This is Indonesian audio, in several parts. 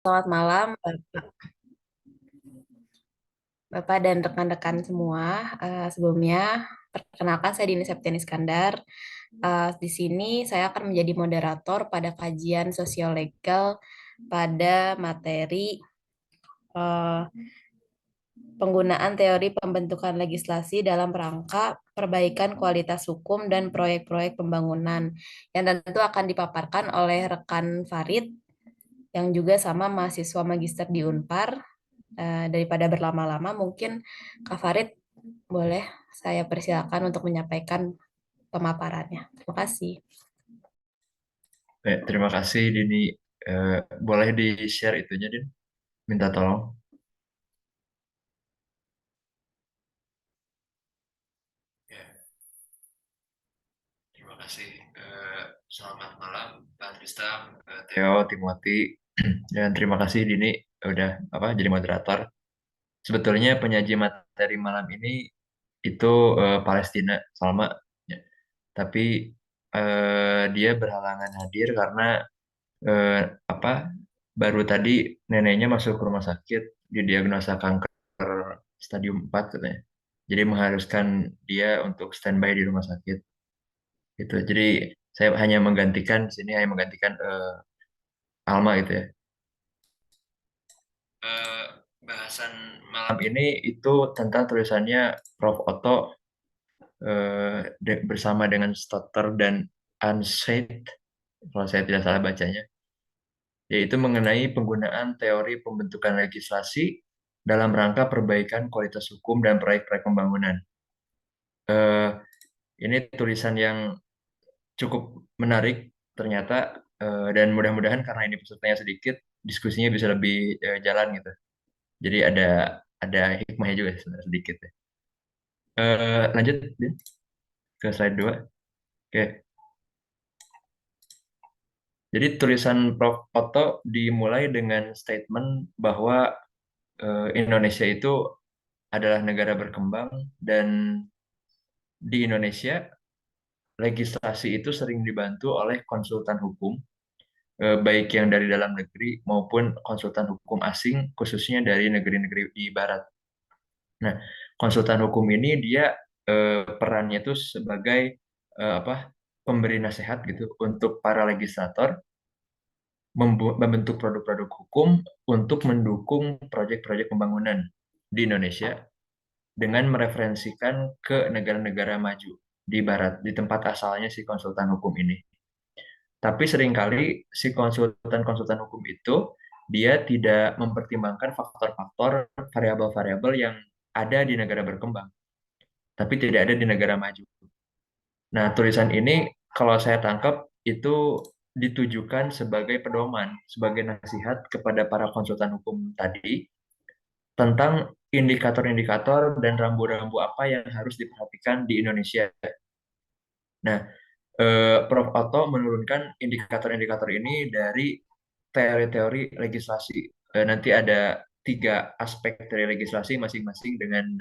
Selamat malam, Bapak dan rekan-rekan semua. Sebelumnya, perkenalkan saya Dini Septiani Iskandar. Di sini saya akan menjadi moderator pada kajian sosiolegal pada materi eh, penggunaan teori pembentukan legislasi dalam rangka perbaikan kualitas hukum dan proyek-proyek pembangunan yang tentu akan dipaparkan oleh rekan Farid yang juga sama mahasiswa magister di Unpar. Daripada berlama-lama, mungkin Kak Farid boleh saya persilakan untuk menyampaikan pemaparannya. Terima kasih. Terima kasih Dini. Boleh di-share itunya, Din? Minta tolong. Ya, terima kasih. Selamat malam, Pak Tristam, Theo, Timothy, dan terima kasih Dini udah jadi moderator. Sebetulnya penyaji materi malam ini itu Palestina, Salma, ya. Tapi dia berhalangan hadir karena eh, apa baru tadi neneknya masuk ke rumah sakit didiagnosa kanker stadium 4 katanya. Jadi mengharuskan dia untuk standby di rumah sakit. Gitu. Jadi saya hanya menggantikan di sini hanya menggantikan Alma gitu ya. Eh, Bahasan malam ini itu tentang tulisannya Prof. Otto bersama dengan Stotter dan Unsaid, kalau saya tidak salah bacanya, yaitu mengenai penggunaan teori pembentukan legislasi dalam rangka perbaikan kualitas hukum dan proyek-proyek pembangunan. Eh, ini tulisan yang cukup menarik ternyata, dan mudah-mudahan karena ini pesertanya sedikit, diskusinya bisa lebih jalan gitu. Jadi ada hikmahnya juga sebenarnya sedikit ya. Lanjut Din, ke slide 2. Oke. Jadi tulisan Prof. Otto dimulai dengan statement bahwa Indonesia itu adalah negara berkembang dan di Indonesia legislasi itu sering dibantu oleh konsultan hukum, baik yang dari dalam negeri maupun konsultan hukum asing, khususnya dari negeri-negeri di Barat. Nah, konsultan hukum ini dia perannya itu sebagai apa pemberi nasihat gitu untuk para legislator membentuk produk-produk hukum untuk mendukung proyek-proyek pembangunan di Indonesia dengan mereferensikan ke negara-negara maju di Barat, di tempat asalnya si konsultan hukum ini. Tapi seringkali si konsultan-konsultan hukum itu dia tidak mempertimbangkan faktor-faktor variabel-variabel yang ada di negara berkembang, tapi tidak ada di negara maju. Nah, tulisan ini kalau saya tangkap itu ditujukan sebagai pedoman, sebagai nasihat kepada para konsultan hukum tadi tentang indikator-indikator dan rambu-rambu apa yang harus diperhatikan di Indonesia. Nah, Prof. Otto menurunkan indikator-indikator ini dari teori-teori legislasi. Nanti ada tiga aspek teori legislasi masing-masing dengan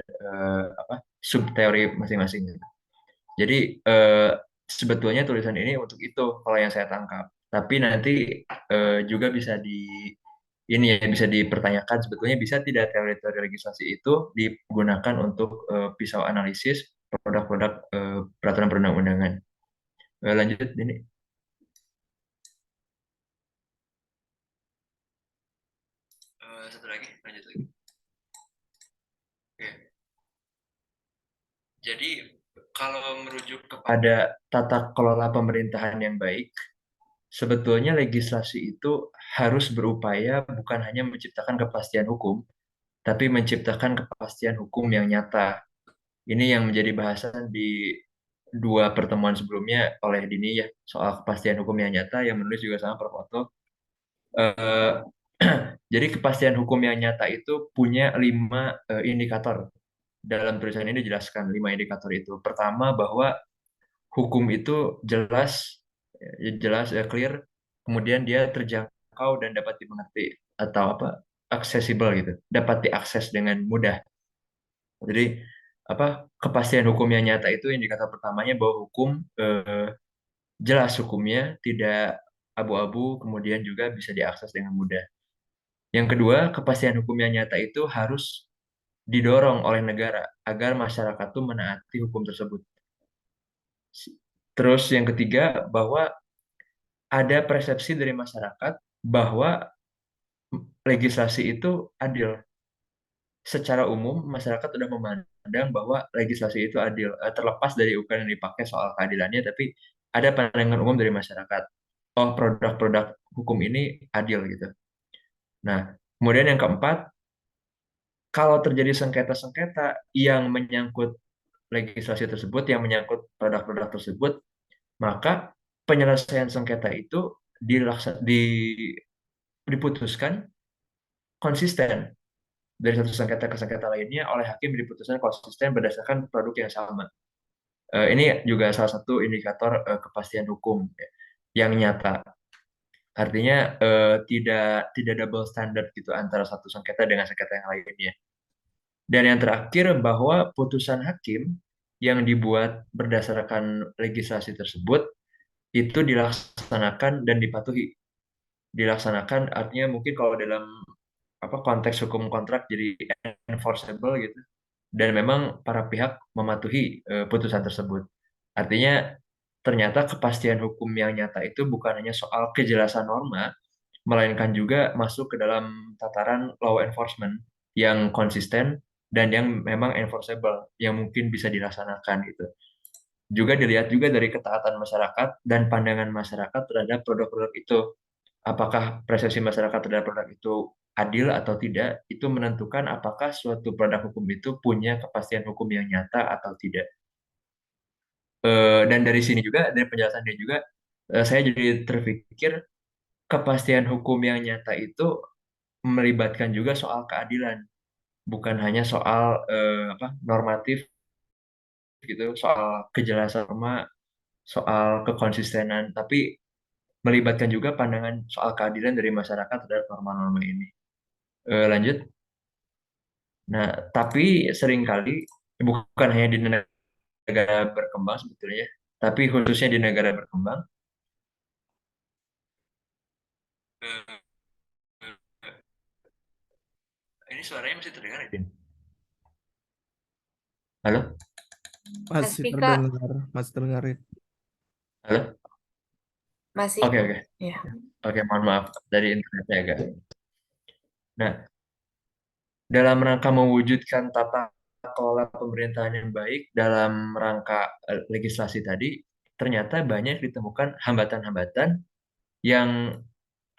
sub teori masing-masing. Jadi sebetulnya tulisan ini untuk itu kalau yang saya tangkap. Tapi nanti juga bisa ini ya bisa dipertanyakan sebetulnya bisa tidak teori-teori legislasi itu digunakan untuk pisau analisis produk-produk peraturan perundang-undangan. Lanjut ini. Satu lagi, lanjut lagi. Oke. Jadi kalau merujuk kepada tata kelola pemerintahan yang baik, sebetulnya legislasi itu harus berupaya bukan hanya menciptakan kepastian hukum, tapi menciptakan kepastian hukum yang nyata. Ini yang menjadi bahasan di dua pertemuan sebelumnya oleh Dini ya, soal kepastian hukum yang nyata yang menulis juga sama Prof. Otto. Eh, jadi kepastian hukum yang nyata itu punya 5 indikator. Dalam tulisan ini dijelaskan 5 indikator itu. Pertama bahwa hukum itu jelas, jelas clear, kemudian dia terjangkau dan dapat dimengerti atau accessible gitu, dapat diakses dengan mudah. Jadi kepastian hukum yang nyata itu indikator pertamanya bahwa hukum jelas hukumnya tidak abu-abu, kemudian juga bisa diakses dengan mudah. Yang kedua, kepastian hukum yang nyata itu harus didorong oleh negara agar masyarakat tuh menaati hukum tersebut. Terus yang ketiga, bahwa ada persepsi dari masyarakat bahwa legislasi itu adil. Secara umum, masyarakat sudah memandang bahwa legislasi itu adil. Terlepas dari ukuran yang dipakai soal keadilannya, tapi ada pandangan umum dari masyarakat. Oh, produk-produk hukum ini adil gitu. Nah, kemudian yang keempat, kalau terjadi sengketa-sengketa yang menyangkut legislasi tersebut, yang menyangkut produk-produk tersebut, maka penyelesaian sengketa itu diputuskan konsisten dari satu sengketa ke sengketa lainnya oleh hakim diputuskan konsisten berdasarkan produk yang sama. Ini juga salah satu indikator kepastian hukum ya, yang nyata. Artinya tidak double standard gitu antara satu sengketa dengan sengketa yang lainnya. Dan yang terakhir bahwa putusan hakim yang dibuat berdasarkan legislasi tersebut itu dilaksanakan dan dipatuhi. Dilaksanakan artinya mungkin kalau dalam konteks hukum kontrak jadi enforceable gitu. Dan memang para pihak mematuhi putusan tersebut. Artinya ternyata kepastian hukum yang nyata itu bukan hanya soal kejelasan norma, melainkan juga masuk ke dalam tataran law enforcement yang konsisten dan yang memang enforceable, yang mungkin bisa dilaksanakan gitu. Juga dilihat juga dari ketaatan masyarakat dan pandangan masyarakat terhadap produk-produk itu. Apakah persepsi masyarakat terhadap produk itu adil atau tidak, itu menentukan apakah suatu produk hukum itu punya kepastian hukum yang nyata atau tidak. Dan dari sini juga, dari penjelasan dia juga, saya jadi terpikir kepastian hukum yang nyata itu melibatkan juga soal keadilan, bukan hanya soal normatif gitu, soal kejelasan norma, soal kekonsistenan, tapi melibatkan juga pandangan soal keadilan dari masyarakat terhadap norma-norma ini. Lanjut. Nah, tapi seringkali bukan hanya di negara berkembang sebetulnya, tapi khususnya di negara berkembang, eh, ini suaranya masih terdengar ya, Din? Halo? Masih Masih Kak, terdengar, masih terdengar. Halo? masih. Oke, oke. Ya. Oke, mohon maaf dari internetnya agak. Nah, dalam rangka mewujudkan tata kelola pemerintahan yang baik dalam rangka legislasi tadi, ternyata banyak ditemukan hambatan-hambatan yang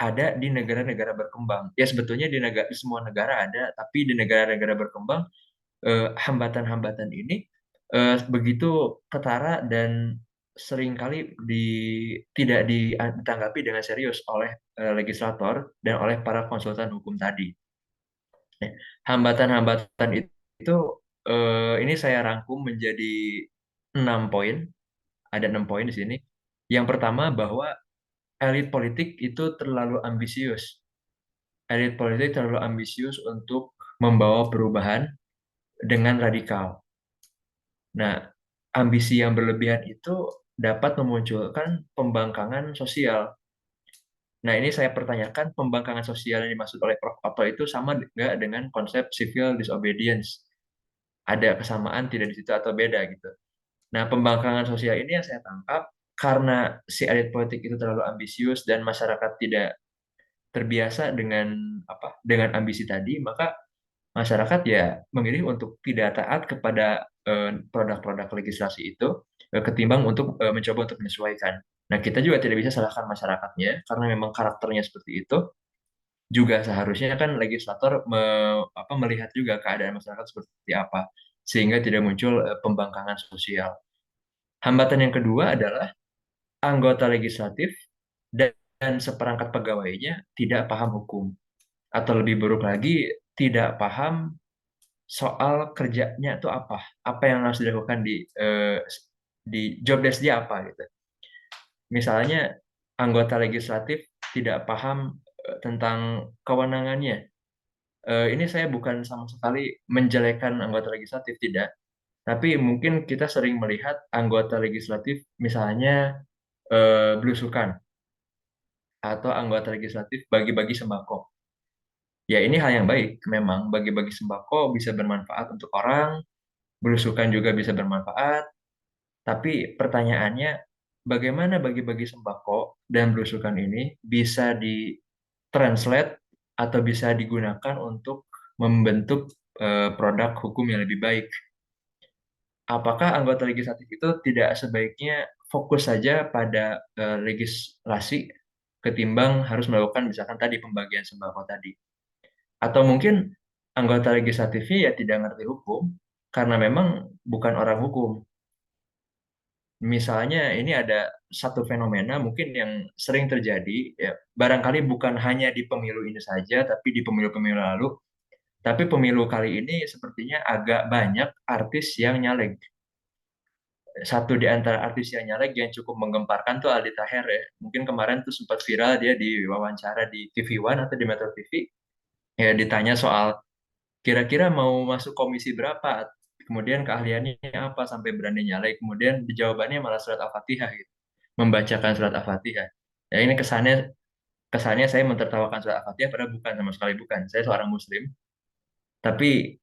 ada di negara-negara berkembang. Ya sebetulnya di semua negara ada, tapi di negara-negara berkembang hambatan-hambatan ini begitu ketara dan seringkali tidak ditanggapi dengan serius oleh legislator dan oleh para konsultan hukum tadi. Nah, hambatan-hambatan itu ini saya rangkum menjadi 6 poin. Ada 6 poin di sini. Yang pertama bahwa elit politik itu terlalu ambisius. Elit politik terlalu ambisius untuk membawa perubahan dengan radikal. Nah, ambisi yang berlebihan itu dapat memunculkan pembangkangan sosial. Nah, ini saya pertanyakan pembangkangan sosial yang dimaksud oleh Prof. Otto itu sama nggak dengan konsep civil disobedience? Ada kesamaan tidak di situ atau beda gitu? Nah, pembangkangan sosial ini yang saya tangkap karena si elit politik itu terlalu ambisius dan masyarakat tidak terbiasa dengan ambisi tadi, maka masyarakat ya memilih untuk tidak taat kepada produk-produk legislasi itu ketimbang untuk mencoba untuk menyesuaikan. Nah, kita juga tidak bisa salahkan masyarakatnya karena memang karakternya seperti itu. Juga seharusnya kan legislator melihat juga keadaan masyarakat seperti apa sehingga tidak muncul pembangkangan sosial. Hambatan yang kedua adalah anggota legislatif dan seperangkat pegawainya tidak paham hukum atau lebih buruk lagi tidak paham soal kerjanya itu apa yang harus dilakukan di job desk dia apa gitu. Misalnya anggota legislatif tidak paham tentang kewenangannya. Ini saya bukan sama sekali menjelekan anggota legislatif tidak, tapi mungkin kita sering melihat anggota legislatif misalnya belusukan atau anggota legislatif bagi-bagi sembako. Ya ini hal yang baik memang, bagi-bagi sembako bisa bermanfaat untuk orang, belusukan juga bisa bermanfaat, tapi pertanyaannya bagaimana bagi-bagi sembako dan belusukan ini bisa ditranslate atau bisa digunakan untuk membentuk produk hukum yang lebih baik. Apakah anggota legislatif itu tidak sebaiknya fokus saja pada legislasi ketimbang harus melakukan misalkan tadi pembagian sembako tadi? Atau mungkin anggota legislatifnya ya tidak ngerti hukum karena memang bukan orang hukum. Misalnya ini ada satu fenomena mungkin yang sering terjadi, ya, barangkali bukan hanya di pemilu ini saja, tapi di pemilu-pemilu lalu. Tapi pemilu kali ini sepertinya agak banyak artis yang nyalek. Satu di antara artis yang nyalek yang cukup menggemparkan tuh Aldi Taher ya. Mungkin kemarin tuh sempat viral dia di wawancara di TV One atau di Metro TV. Ya ditanya soal kira-kira mau masuk komisi berapa? Kemudian keahliannya apa sampai berani nyalek? Kemudian jawabannya malah surat Al-Fatihah gitu. Membacakan surat Al-Fatihah. Ya ini kesannya kesannya saya mentertawakan surat Al-Fatihah padahal bukan sama sekali bukan. Saya seorang muslim, tapi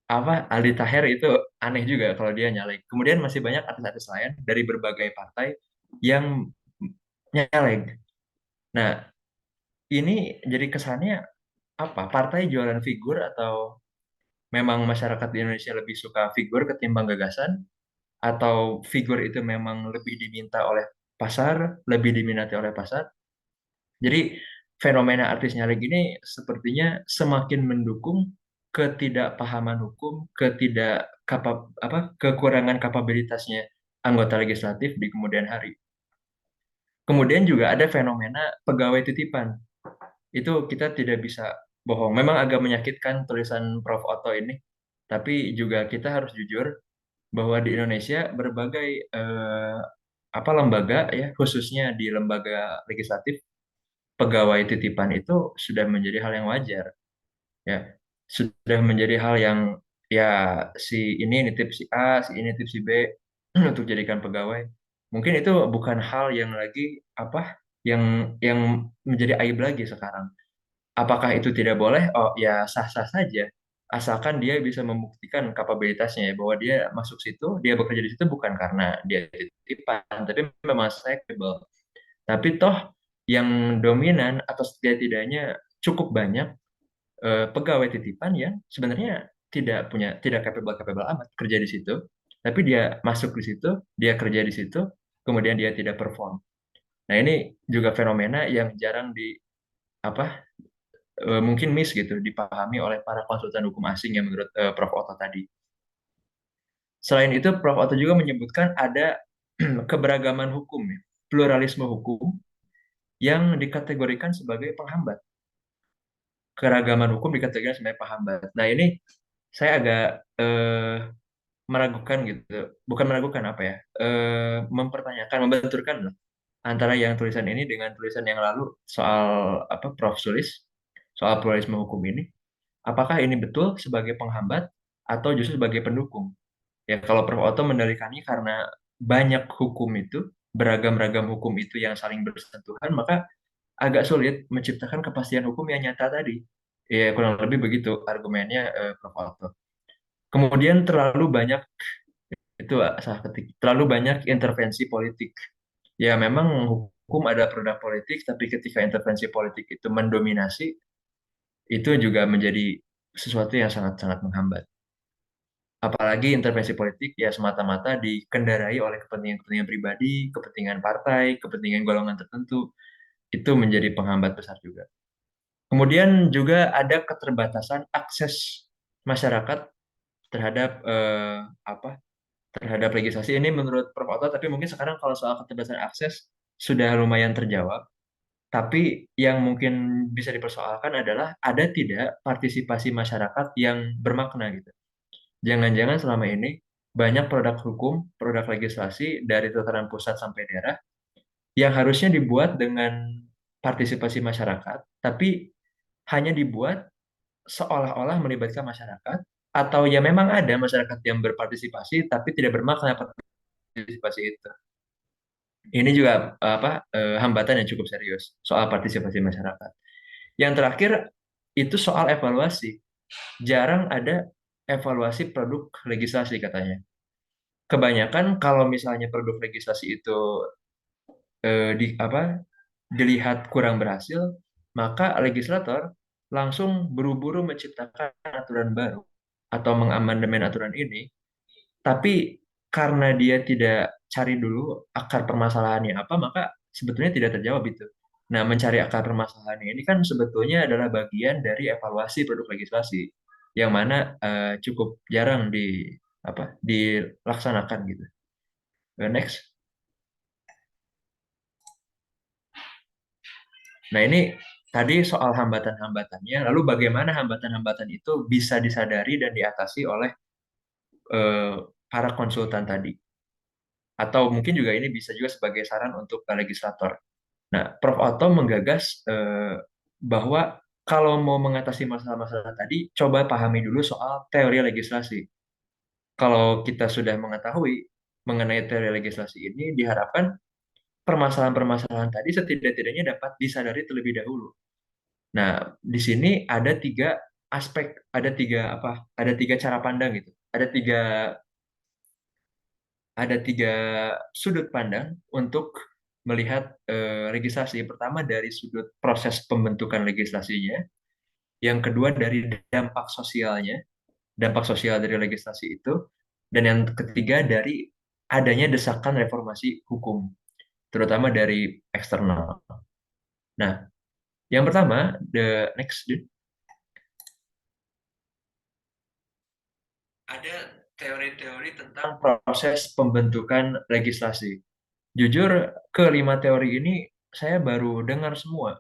apa Aldi Taher itu aneh juga kalau dia nyalek. Kemudian masih banyak artis-artis lain dari berbagai partai yang nyalek. Nah, ini jadi kesannya apa? Partai jualan figur atau memang masyarakat di Indonesia lebih suka figur ketimbang gagasan? Atau figur itu memang lebih diminta oleh pasar, lebih diminati oleh pasar? Jadi fenomena artis nyalek ini sepertinya semakin mendukung ketidakpahaman hukum, kekurangan kapabilitasnya anggota legislatif di kemudian hari. Kemudian juga ada fenomena pegawai titipan. Itu kita tidak bisa bohong. Memang agak menyakitkan tulisan Prof. Otto ini, tapi juga kita harus jujur bahwa di Indonesia berbagai lembaga ya, khususnya di lembaga legislatif, pegawai titipan itu sudah menjadi hal yang wajar ya, sudah menjadi hal yang ya si ini nitip si A, si ini nitip si B untuk jadikan pegawai. Mungkin itu bukan hal yang lagi apa yang menjadi aib lagi sekarang. Apakah itu tidak boleh? Oh ya sah-sah saja. Asalkan dia bisa membuktikan kapabilitasnya ya, bahwa dia masuk situ, dia bekerja di situ bukan karena dia titipan, tapi memang capable. Tapi toh yang dominan atau setidak-tidaknya cukup banyak pegawai titipan yang sebenarnya tidak capable amat kerja di situ, tapi dia masuk di situ, dia kerja di situ, kemudian dia tidak perform. Nah ini juga fenomena yang jarang di apa mungkin miss gitu dipahami oleh para konsultan hukum asing yang menurut Prof. Otto tadi. Selain itu, Prof. Otto juga menyebutkan ada keberagaman hukum, ya, pluralisme hukum yang dikategorikan sebagai penghambat. Keragaman hukum dikategorikan sebagai penghambat. Nah ini saya agak meragukan gitu, bukan meragukan apa ya, mempertanyakan, membenturkan lah antara yang tulisan ini dengan tulisan yang lalu soal apa Prof. Sulis, soal pluralisme hukum ini. Apakah ini betul sebagai penghambat atau justru sebagai pendukung? Ya, kalau Prof. Otto mendalikannya karena banyak hukum itu, beragam-ragam hukum itu yang saling bersentuhan, maka agak sulit menciptakan kepastian hukum yang nyata tadi. Ya, kurang lebih begitu argumennya Prof. Otto. Kemudian terlalu banyak, itu salah ketik, terlalu banyak intervensi politik. Ya, memang hukum ada produk politik, tapi ketika intervensi politik itu mendominasi, itu juga menjadi sesuatu yang sangat-sangat menghambat. Apalagi intervensi politik ya semata-mata dikendarai oleh kepentingan-kepentingan pribadi, kepentingan partai, kepentingan golongan tertentu, itu menjadi penghambat besar juga. Kemudian juga ada keterbatasan akses masyarakat terhadap terhadap legislasi ini menurut Prof. Otto, tapi mungkin sekarang kalau soal keterbatasan akses sudah lumayan terjawab. Tapi yang mungkin bisa dipersoalkan adalah ada tidak partisipasi masyarakat yang bermakna gitu. Jangan-jangan selama ini banyak produk hukum, produk legislasi dari tataran pusat sampai daerah yang harusnya dibuat dengan partisipasi masyarakat, tapi hanya dibuat seolah-olah melibatkan masyarakat, atau ya memang ada masyarakat yang berpartisipasi tapi tidak bermakna partisipasi itu. Ini juga hambatan yang cukup serius soal partisipasi masyarakat. Yang terakhir itu soal evaluasi. Jarang ada evaluasi produk legislasi katanya. Kebanyakan kalau misalnya produk legislasi itu di apa dilihat kurang berhasil, maka legislator langsung buru-buru menciptakan aturan baru atau mengamandemen aturan ini, tapi karena dia tidak cari dulu akar permasalahannya apa, maka sebetulnya tidak terjawab itu. Nah, mencari akar permasalahannya ini kan sebetulnya adalah bagian dari evaluasi produk legislasi, yang mana cukup jarang dilaksanakan gitu. Next. Nah, ini tadi soal hambatan-hambatannya, lalu bagaimana hambatan-hambatan itu bisa disadari dan diatasi oleh eh, para konsultan tadi. Atau mungkin juga ini bisa juga sebagai saran untuk legislator. Nah, Prof. Otto menggagas bahwa kalau mau mengatasi masalah-masalah tadi, coba pahami dulu soal teori legislasi. Kalau kita sudah mengetahui mengenai teori legislasi ini, diharapkan permasalahan-permasalahan tadi setidak-tidaknya dapat disadari terlebih dahulu. Nah, di sini ada tiga aspek, ada tiga cara pandang gitu, ada tiga sudut pandang untuk melihat legislasi. Pertama dari sudut proses pembentukan legislasinya, yang kedua dari dampak sosial dari legislasi itu, dan yang ketiga dari adanya desakan reformasi hukum, terutama dari eksternal. Nah, yang pertama, the next, ada teori-teori tentang proses pembentukan legislasi. Jujur, kelima teori ini saya baru dengar semua.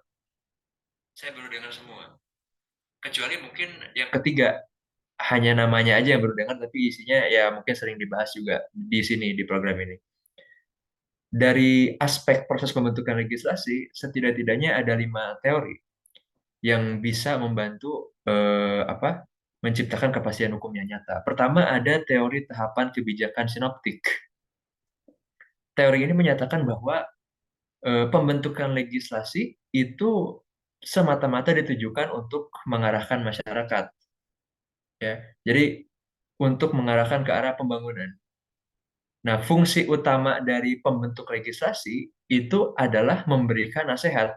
Kecuali mungkin yang ketiga, hanya namanya aja yang baru dengar, tapi isinya ya mungkin sering dibahas juga di sini, di program ini. Dari aspek proses pembentukan legislasi, setidak-tidaknya ada 5 teori yang bisa membantu menciptakan kepastian hukum yang nyata. Pertama, ada teori tahapan kebijakan sinoptik. Teori ini menyatakan bahwa pembentukan legislasi itu semata-mata ditujukan untuk mengarahkan masyarakat, ya. Jadi untuk mengarahkan ke arah pembangunan. Nah, fungsi utama dari pembentuk legislasi itu adalah memberikan nasihat,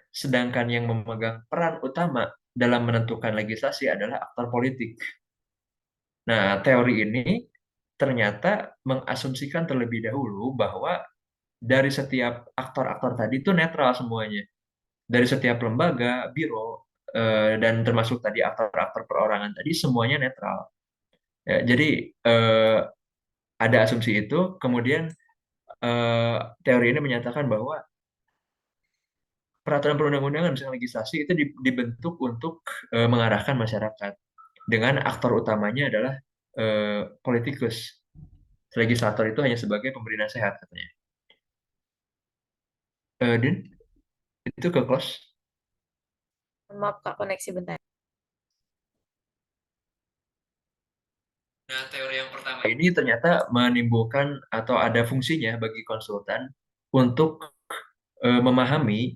sedangkan yang memegang peran utama dalam menentukan legislasi adalah aktor politik. Nah, teori ini ternyata mengasumsikan terlebih dahulu bahwa dari setiap aktor-aktor tadi itu netral semuanya. Dari setiap lembaga, biro, dan termasuk tadi aktor-aktor perorangan tadi semuanya netral. Ya, jadi eh, ada asumsi itu, kemudian eh, teori ini menyatakan bahwa peraturan perundang-undangan misalnya legislasi itu dibentuk untuk mengarahkan masyarakat dengan aktor utamanya adalah politikus. Legislator itu hanya sebagai pemberi nasihat katanya. Din, itu ke close. Maaf Kak, koneksi bentar. Nah, teori yang pertama ini ternyata menimbulkan atau ada fungsinya bagi konsultan untuk memahami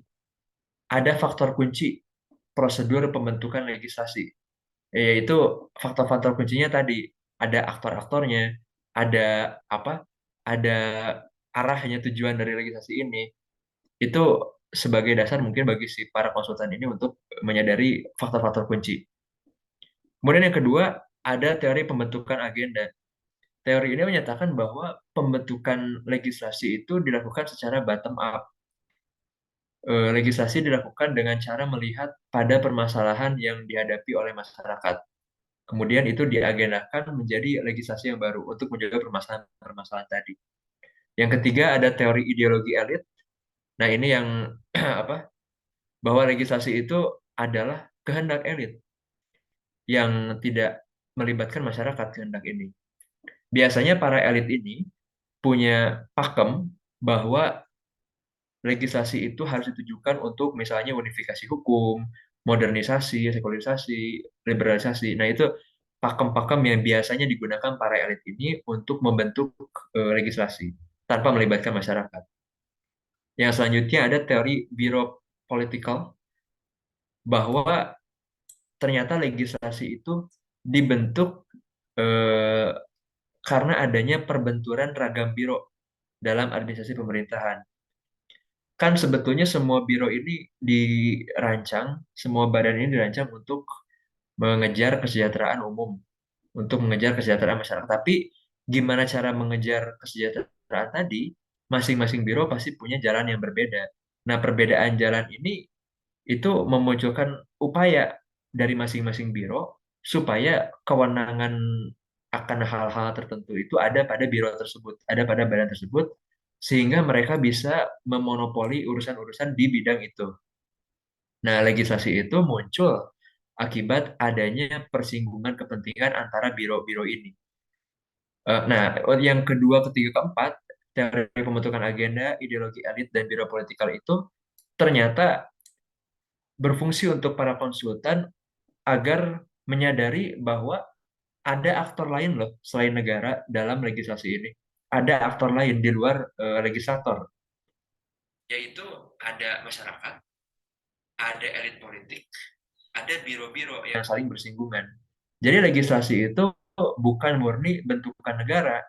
ada faktor kunci prosedur pembentukan legislasi, yaitu faktor-faktor kuncinya tadi ada aktor-aktornya, ada apa, ada arahnya tujuan dari legislasi ini. Itu sebagai dasar mungkin bagi si para konsultan ini untuk menyadari faktor-faktor kunci. Kemudian yang kedua, ada teori pembentukan agenda. Teori ini menyatakan bahwa pembentukan legislasi itu dilakukan secara bottom up. Legislasi dilakukan dengan cara melihat pada permasalahan yang dihadapi oleh masyarakat. Kemudian itu diagendakan menjadi legislasi yang baru untuk menjaga permasalahan-permasalahan tadi. Yang ketiga ada teori ideologi elit. Nah, ini yang apa? Bahwa legislasi itu adalah kehendak elit yang tidak melibatkan masyarakat kehendak ini. Biasanya para elit ini punya pakem bahwa legislasi itu harus ditujukan untuk misalnya unifikasi hukum, modernisasi, sekularisasi, liberalisasi. Nah, itu pakem-pakem yang biasanya digunakan para elit ini untuk membentuk legislasi tanpa melibatkan masyarakat. Yang selanjutnya ada teori biro politikal, bahwa ternyata legislasi itu dibentuk eh, karena adanya perbenturan ragam biro dalam administrasi pemerintahan. Kan sebetulnya semua biro ini dirancang, semua badan ini dirancang untuk mengejar kesejahteraan umum, untuk mengejar kesejahteraan masyarakat. Tapi gimana cara mengejar kesejahteraan tadi? Masing-masing biro pasti punya jalan yang berbeda. Nah, perbedaan jalan ini itu memunculkan upaya dari masing-masing biro supaya kewenangan akan hal-hal tertentu itu ada pada biro tersebut, ada pada badan tersebut, sehingga mereka bisa memonopoli urusan-urusan di bidang itu. Nah, legislasi itu muncul akibat adanya persinggungan kepentingan antara biro-biro ini. Nah, yang kedua, ketiga, keempat, teori pembentukan agenda, ideologi elit, dan biro politikal itu ternyata berfungsi untuk para konsultan agar menyadari bahwa ada aktor lain loh selain negara dalam legislasi ini. Ada aktor lain di luar legislator, yaitu ada masyarakat, ada elit politik, ada biro-biro yang saling bersinggungan. Jadi legislasi itu bukan murni bentukan negara,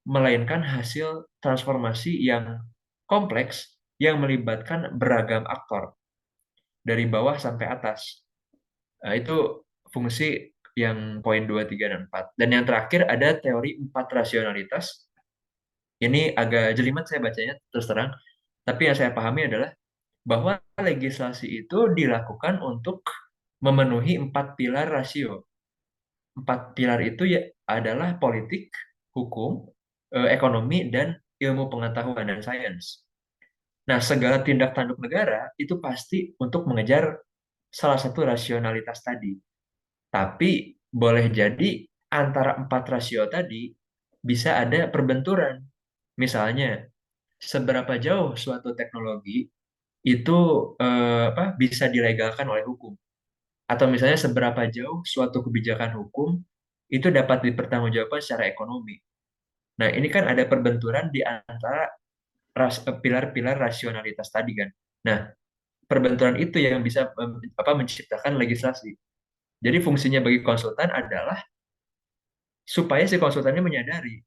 melainkan hasil transformasi yang kompleks yang melibatkan beragam aktor dari bawah sampai atas. Nah, itu fungsi yang poin 2, 3, dan 4. Dan yang terakhir ada teori 4 rasionalitas. Ini agak jelimet saya bacanya, terus terang. Tapi yang saya pahami adalah bahwa legislasi itu dilakukan untuk memenuhi 4 pilar rasio. 4 pilar itu ya adalah politik, hukum, ekonomi, dan ilmu pengetahuan dan sains. Nah, segala tindak tanduk negara itu pasti untuk mengejar salah satu rasionalitas tadi. Tapi boleh jadi antara 4 rasio tadi bisa ada perbenturan. Misalnya, seberapa jauh suatu teknologi itu bisa dilegalkan oleh hukum. Atau misalnya seberapa jauh suatu kebijakan hukum itu dapat dipertanggungjawabkan secara ekonomi. Nah, ini kan ada perbenturan di antara pilar-pilar rasionalitas tadi kan. Nah, perbenturan itu yang bisa menciptakan legislasi. Jadi fungsinya bagi konsultan adalah supaya si konsultannya menyadari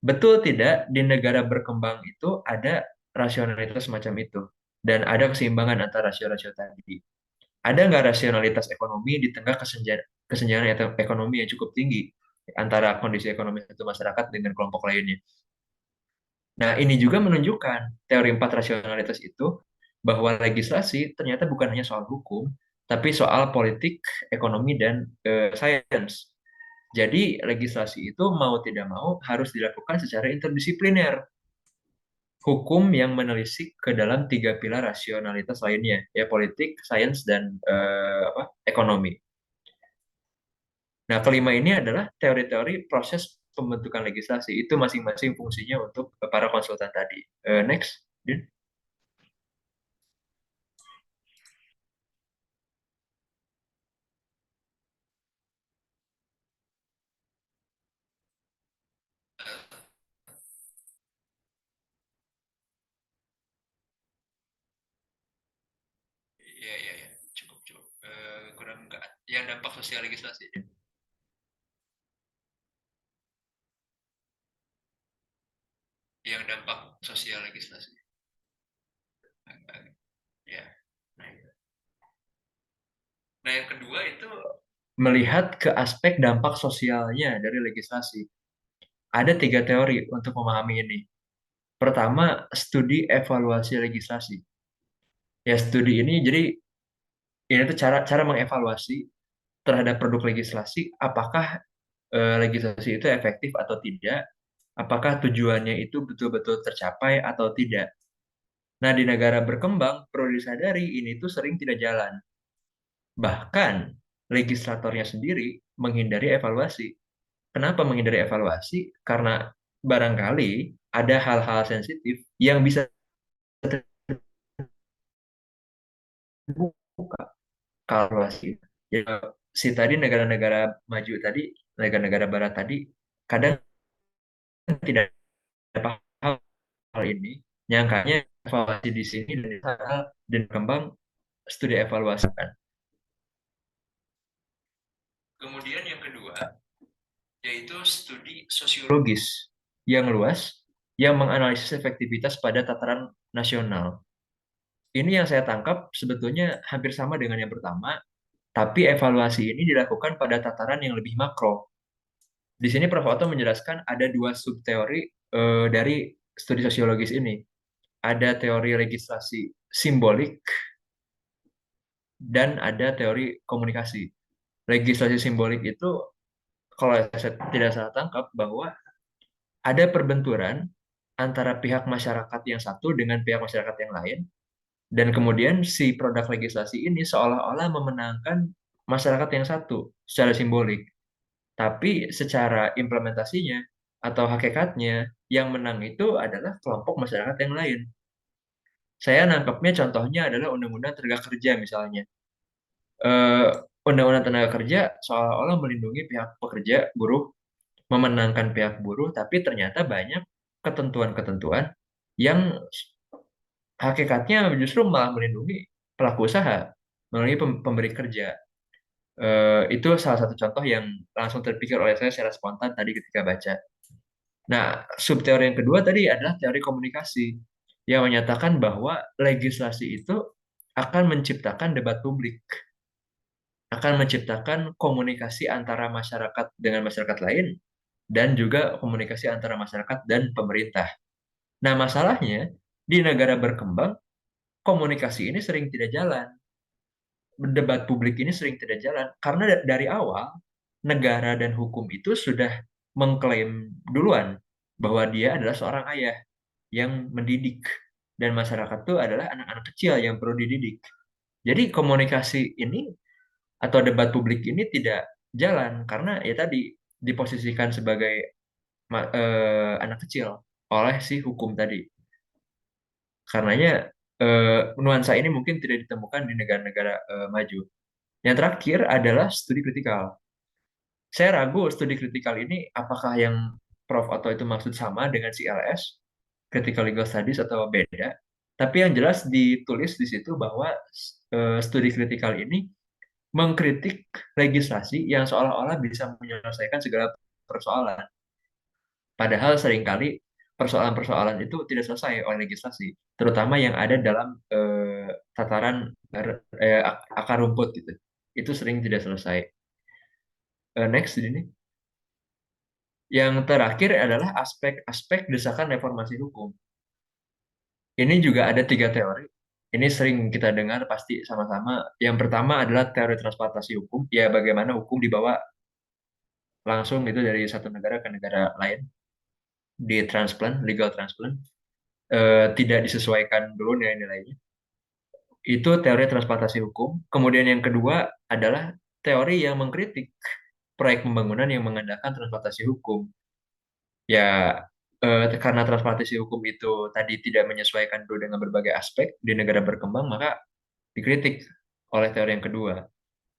betul tidak di negara berkembang itu ada rasionalitas semacam itu dan ada keseimbangan antara rasio-rasio tadi. Ada nggak rasionalitas ekonomi di tengah kesenjangan ekonomi yang cukup tinggi antara kondisi ekonomi satu masyarakat dengan kelompok lainnya? Nah, ini juga menunjukkan teori 4 rasionalitas itu bahwa legislasi ternyata bukan hanya soal hukum, tapi soal politik, ekonomi, dan sains. Jadi, legislasi itu mau tidak mau harus dilakukan secara interdisipliner. Hukum yang menelisik ke dalam 3 pilar rasionalitas lainnya, ya politik, sains, dan ekonomi. Nah, kelima ini adalah teori-teori proses pembentukan legislasi. Itu masing-masing fungsinya untuk para konsultan tadi. Next, Din. Iya, iya, iya. Cukup, cukup. Kurang enggak. Yang dampak sosial legislasi. Din. Yang dampak sosial legislasi. Ya. Nah, itu. Nah, yang kedua itu melihat ke aspek dampak sosialnya dari legislasi. Ada 3 teori untuk memahami ini. Pertama, studi evaluasi legislasi. Ya, studi ini jadi ini tuh cara cara mengevaluasi terhadap produk legislasi, apakah legislasi itu efektif atau tidak, apakah tujuannya itu betul-betul tercapai atau tidak. Nah, di negara berkembang, perlu disadari ini tuh sering tidak jalan. Bahkan, legislatornya sendiri menghindari evaluasi. Kenapa menghindari evaluasi? Karena barangkali ada hal-hal sensitif yang bisa terbuka kalau evaluasi. Ya, si tadi negara-negara maju tadi, negara-negara barat tadi, kadang tidak paham hal ini, nyangkanya evaluasi di sini dan di sana dan berkembang studi evaluasi kan. Kemudian yang kedua, yaitu studi sosiologis yang luas yang menganalisis efektivitas pada tataran nasional. Ini yang saya tangkap sebetulnya hampir sama dengan yang pertama, tapi evaluasi ini dilakukan pada tataran yang lebih makro. Di sini Prof. Otto menjelaskan ada dua subteori dari studi sosiologis ini. Ada teori legislasi simbolik dan ada teori komunikasi. Legislasi simbolik itu, kalau saya tidak salah tangkap, bahwa ada perbenturan antara pihak masyarakat yang satu dengan pihak masyarakat yang lain, dan kemudian si produk legislasi ini seolah-olah memenangkan masyarakat yang satu secara simbolik. Tapi secara implementasinya atau hakikatnya, yang menang itu adalah kelompok masyarakat yang lain. Saya nangkepnya contohnya adalah Undang-Undang Tenaga Kerja misalnya. Eh, Undang-Undang Tenaga Kerja seolah-olah melindungi pihak pekerja, buruh, memenangkan pihak buruh, tapi ternyata banyak ketentuan-ketentuan yang hakikatnya justru malah melindungi pelaku usaha, melindungi pemberi kerja. Itu salah satu contoh yang langsung terpikir oleh saya secara spontan tadi ketika baca. Nah, subteori yang kedua tadi adalah teori komunikasi yang menyatakan bahwa legislasi itu akan menciptakan debat publik, akan menciptakan komunikasi antara masyarakat dengan masyarakat lain, dan juga komunikasi antara masyarakat dan pemerintah. Nah, masalahnya di negara berkembang, komunikasi ini sering tidak jalan. Debat publik ini sering tidak jalan karena dari awal negara dan hukum itu sudah mengklaim duluan bahwa dia adalah seorang ayah yang mendidik dan masyarakat itu adalah anak-anak kecil yang perlu dididik. Jadi komunikasi ini atau debat publik ini tidak jalan karena ya tadi diposisikan sebagai anak kecil oleh si hukum tadi. Karenanya nuansa ini mungkin tidak ditemukan di negara-negara maju. Yang terakhir adalah studi kritikal. Saya ragu studi kritikal ini apakah yang Prof. Otto itu maksud sama dengan CLS, Critical Legal Studies, atau beda. Tapi yang jelas ditulis di situ bahwa studi kritikal ini mengkritik legislasi yang seolah-olah bisa menyelesaikan segala persoalan. Padahal seringkali persoalan-persoalan itu tidak selesai oleh legislasi, terutama yang ada dalam tataran akar rumput gitu. Itu sering tidak selesai. Next ini. Yang terakhir adalah aspek-aspek desakan reformasi hukum. Ini juga ada tiga teori. Ini sering kita dengar pasti sama-sama. Yang pertama adalah teori transplantasi hukum. Ya, bagaimana hukum dibawa langsung itu dari satu negara ke negara lain. Di transplant, legal transplant. Tidak disesuaikan dulu nilai-nilainya. Itu teori transplantasi hukum. Kemudian yang kedua adalah teori yang mengkritik proyek pembangunan yang mengandalkan transplantasi hukum. Ya, karena transplantasi hukum itu tadi tidak menyesuaikan dulu dengan berbagai aspek di negara berkembang, maka dikritik oleh teori yang kedua.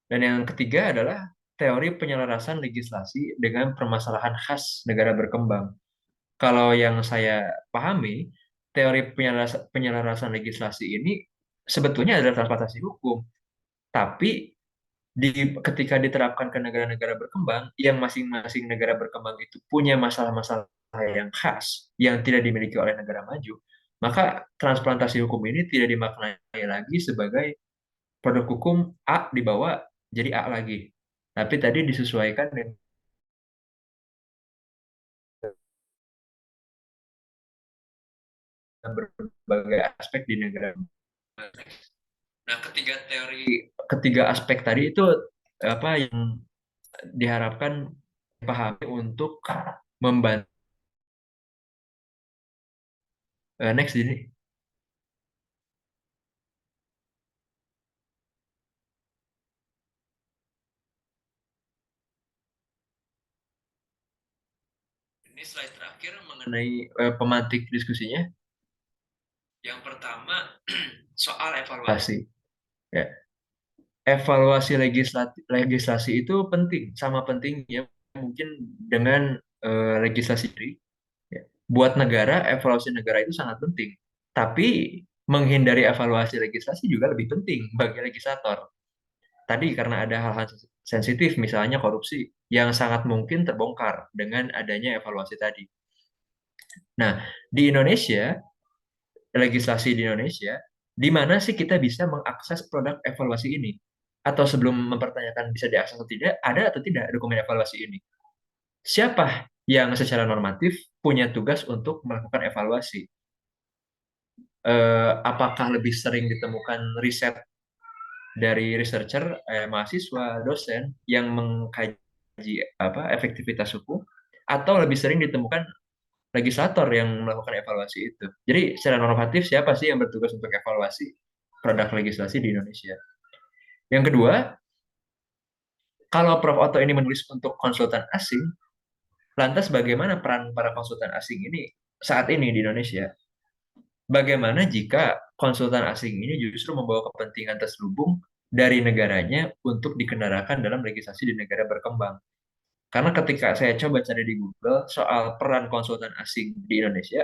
Dan yang ketiga adalah teori penyelarasan legislasi dengan permasalahan khas negara berkembang. Kalau yang saya pahami, teori penyelarasan legislasi ini sebetulnya adalah transplantasi hukum, tapi ketika diterapkan ke negara-negara berkembang, yang masing-masing negara berkembang itu punya masalah-masalah yang khas yang tidak dimiliki oleh negara maju, maka transplantasi hukum ini tidak dimaknai lagi sebagai produk hukum A dibawa jadi A lagi, tapi tadi disesuaikan dengan berbagai aspek di negara. Nah, ketiga aspek tadi itu apa yang diharapkan dipahami untuk membantu. Next ini. Ini slide terakhir mengenai pemantik diskusinya. Yang pertama soal evaluasi. Ya. Evaluasi legislasi itu penting, sama pentingnya mungkin dengan legislasi sendiri. Ya. Buat negara, evaluasi negara itu sangat penting. Tapi menghindari evaluasi legislasi juga lebih penting bagi legislator. Tadi karena ada hal-hal sensitif, misalnya korupsi, yang sangat mungkin terbongkar dengan adanya evaluasi tadi. Nah, di Indonesia, legislasi di Indonesia, di mana sih kita bisa mengakses produk evaluasi ini? Atau sebelum mempertanyakan bisa diakses atau tidak, ada atau tidak dokumen evaluasi ini? Siapa yang secara normatif punya tugas untuk melakukan evaluasi? Apakah lebih sering ditemukan riset dari researcher, mahasiswa, dosen yang mengkaji efektivitas hukum, atau lebih sering ditemukan legislator yang melakukan evaluasi itu. Jadi secara normatif siapa sih yang bertugas untuk evaluasi produk legislasi di Indonesia? Yang kedua, kalau Prof. Otto ini menulis untuk konsultan asing, lantas bagaimana peran para konsultan asing ini saat ini di Indonesia? Bagaimana jika konsultan asing ini justru membawa kepentingan terselubung dari negaranya untuk dikendarakan dalam legislasi di negara berkembang? Karena ketika saya coba cari di Google soal peran konsultan asing di Indonesia,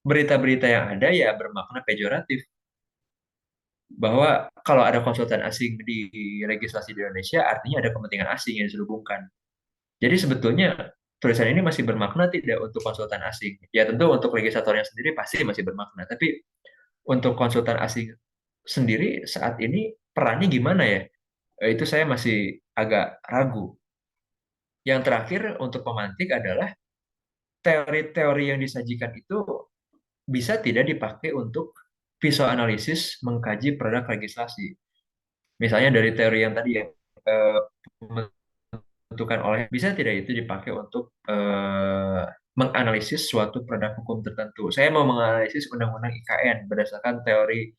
berita-berita yang ada ya bermakna pejoratif. Bahwa kalau ada konsultan asing di legislasi di Indonesia, artinya ada kepentingan asing yang diselubungkan. Jadi sebetulnya tulisan ini masih bermakna tidak untuk konsultan asing. Ya tentu untuk legislatornya sendiri pasti masih bermakna. Tapi untuk konsultan asing sendiri saat ini perannya gimana ya? Itu saya masih agak ragu. Yang terakhir untuk pemantik adalah teori-teori yang disajikan itu bisa tidak dipakai untuk visual analisis mengkaji produk legislasi. Misalnya dari teori yang tadi ya, eh, menentukan oleh bisa tidak itu dipakai untuk menganalisis suatu produk hukum tertentu. Saya mau menganalisis undang-undang IKN berdasarkan teori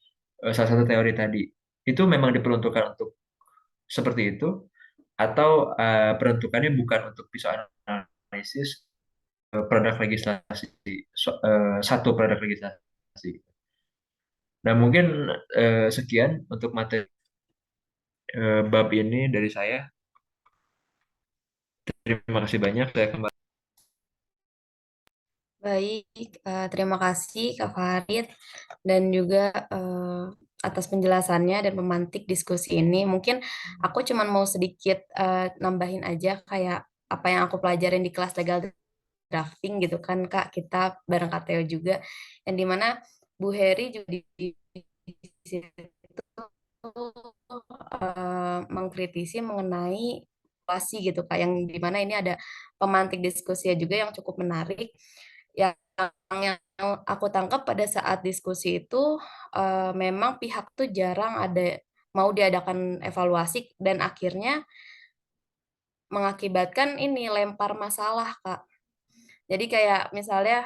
salah satu teori tadi. Itu memang diperuntukkan untuk seperti itu atau peruntukannya bukan untuk bisa analisis produk legislasi satu produk legislasi. Nah, mungkin sekian untuk materi bab ini dari saya. Terima kasih banyak. Saya kembali. Baik, terima kasih Kak Farid dan juga eh, atas penjelasannya dan memantik diskusi ini. Mungkin aku cuma mau sedikit nambahin aja kayak apa yang aku pelajarin di kelas legal drafting gitu kan Kak, kita bareng KTO juga, yang dimana Bu Heri juga di situ mengkritisi mengenai situasi gitu Kak, yang dimana ini ada pemantik diskusi juga yang cukup menarik. Yang aku tangkap pada saat diskusi itu memang pihak tuh jarang ada mau diadakan evaluasi dan akhirnya mengakibatkan ini lempar masalah Kak. Jadi kayak misalnya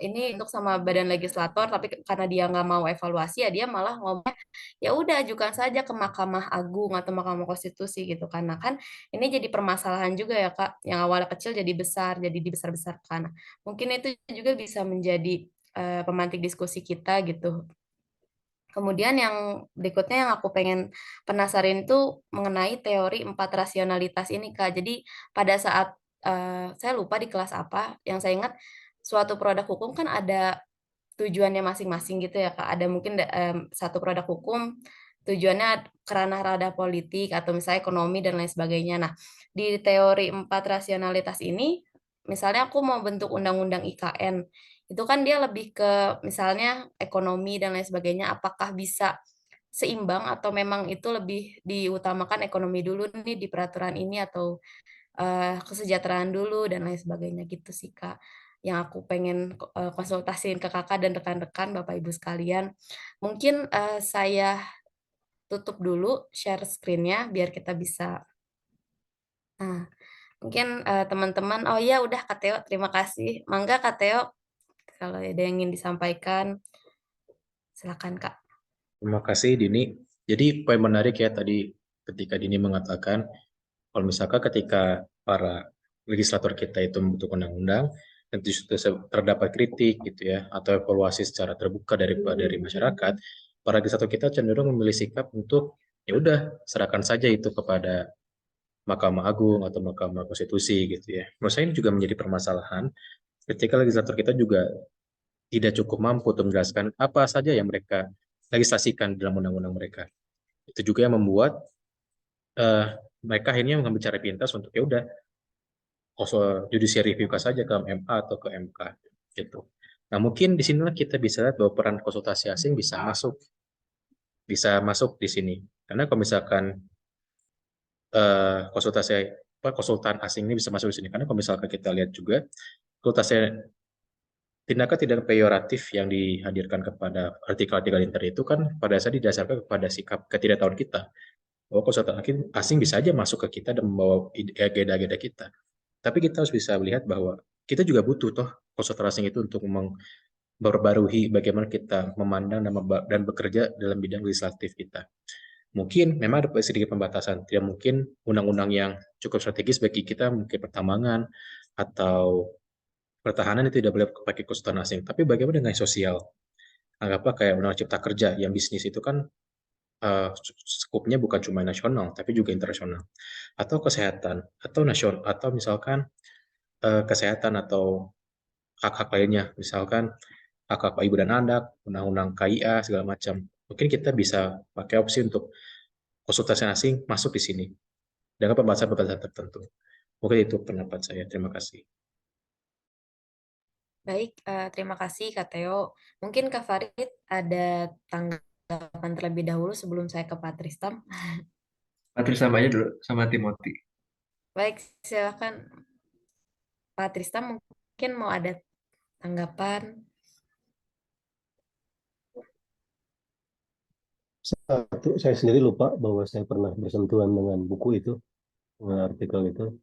ini untuk sama badan legislator, tapi karena dia nggak mau evaluasi ya dia malah ngomong ya udah ajukan saja ke Mahkamah Agung atau Mahkamah Konstitusi gitu. Karena kan ini jadi permasalahan juga ya Kak, yang awalnya kecil jadi besar, jadi dibesar-besarkan. Mungkin itu juga bisa menjadi pemantik diskusi kita gitu. Kemudian yang berikutnya yang aku pengen penasarin itu mengenai teori 4 rasionalitas ini, Kak. Jadi pada saat saya lupa di kelas apa, yang saya ingat suatu produk hukum kan ada tujuannya masing-masing gitu ya, Kak. Ada mungkin satu produk hukum tujuannya ke ranah politik atau misalnya ekonomi dan lain sebagainya. Nah, di teori 4 rasionalitas ini, misalnya aku mau bentuk undang-undang IKN, itu kan dia lebih ke misalnya ekonomi dan lain sebagainya, apakah bisa seimbang atau memang itu lebih diutamakan ekonomi dulu nih di peraturan ini atau kesejahteraan dulu dan lain sebagainya gitu sih Kak, yang aku pengen konsultasiin ke Kakak dan rekan-rekan Bapak Ibu sekalian. Mungkin saya tutup dulu share screen-nya biar kita bisa nah, mungkin teman-teman oh iya udah Kak Teo, terima kasih. Mangga Kak Teo, kalau ada yang ingin disampaikan, silakan Kak. Terima kasih Dini. Jadi poin menarik ya tadi ketika Dini mengatakan kalau misalkan ketika para legislator kita itu membentuk undang-undang dan terdapat kritik gitu ya atau evaluasi secara terbuka dari masyarakat, para legislator kita cenderung memilih sikap untuk ya udah serahkan saja itu kepada Mahkamah Agung atau Mahkamah Konstitusi gitu ya. Menurut saya ini juga menjadi permasalahan ketika legislator kita juga tidak cukup mampu untuk menjelaskan apa saja yang mereka legislasikan dalam undang-undang mereka. Itu juga yang membuat mereka akhirnya mengambil cara pintas untuk ya udah judicial review saja ke MA atau ke MK gitu. Nah, mungkin di sinilah kita bisa lihat bahwa peran konsultasi asing bisa masuk di sini. Karena kalau misalkan konsultan asing ini bisa masuk di sini, karena kalau misalkan kita lihat juga konsultasi tindakan tidak peyoratif yang dihadirkan kepada artikel-artikel internet itu kan pada dasarnya didasarkan kepada sikap ketidaktahuan kita, bahwa konsultan asing bisa aja masuk ke kita dan membawa agenda-agenda kita. Tapi kita harus bisa melihat bahwa kita juga butuh toh konsultan asing itu untuk memperbarui bagaimana kita memandang dan bekerja dalam bidang legislatif kita. Mungkin memang ada sedikit pembatasan, tidak mungkin undang-undang yang cukup strategis bagi kita, mungkin pertambangan atau pertahanan itu tidak boleh pakai konsultan asing. Tapi bagaimana dengan sosial? Anggaplah kayak undang cipta kerja yang bisnis itu kan skupnya bukan cuma nasional tapi juga internasional, atau kesehatan atau nasional, atau misalkan kesehatan atau hak-hak lainnya, misalkan hak-hak ibu dan anak, undang-undang KIA segala macam. Mungkin kita bisa pakai opsi untuk konsultasi asing masuk di sini dengan pembahasan-pembahasan tertentu. Mungkin itu pendapat saya. Terima kasih. Baik, terima kasih Kak Theo. Mungkin Kak Farid ada tanggapan terlebih dahulu sebelum saya ke Pak Tristam. Patris sama aja dulu sama Timothy. Baik, silakan Pak Tristam mungkin mau ada tanggapan. Satu, saya sendiri lupa bahwa saya pernah bersentuhan dengan buku itu, dengan artikel itu.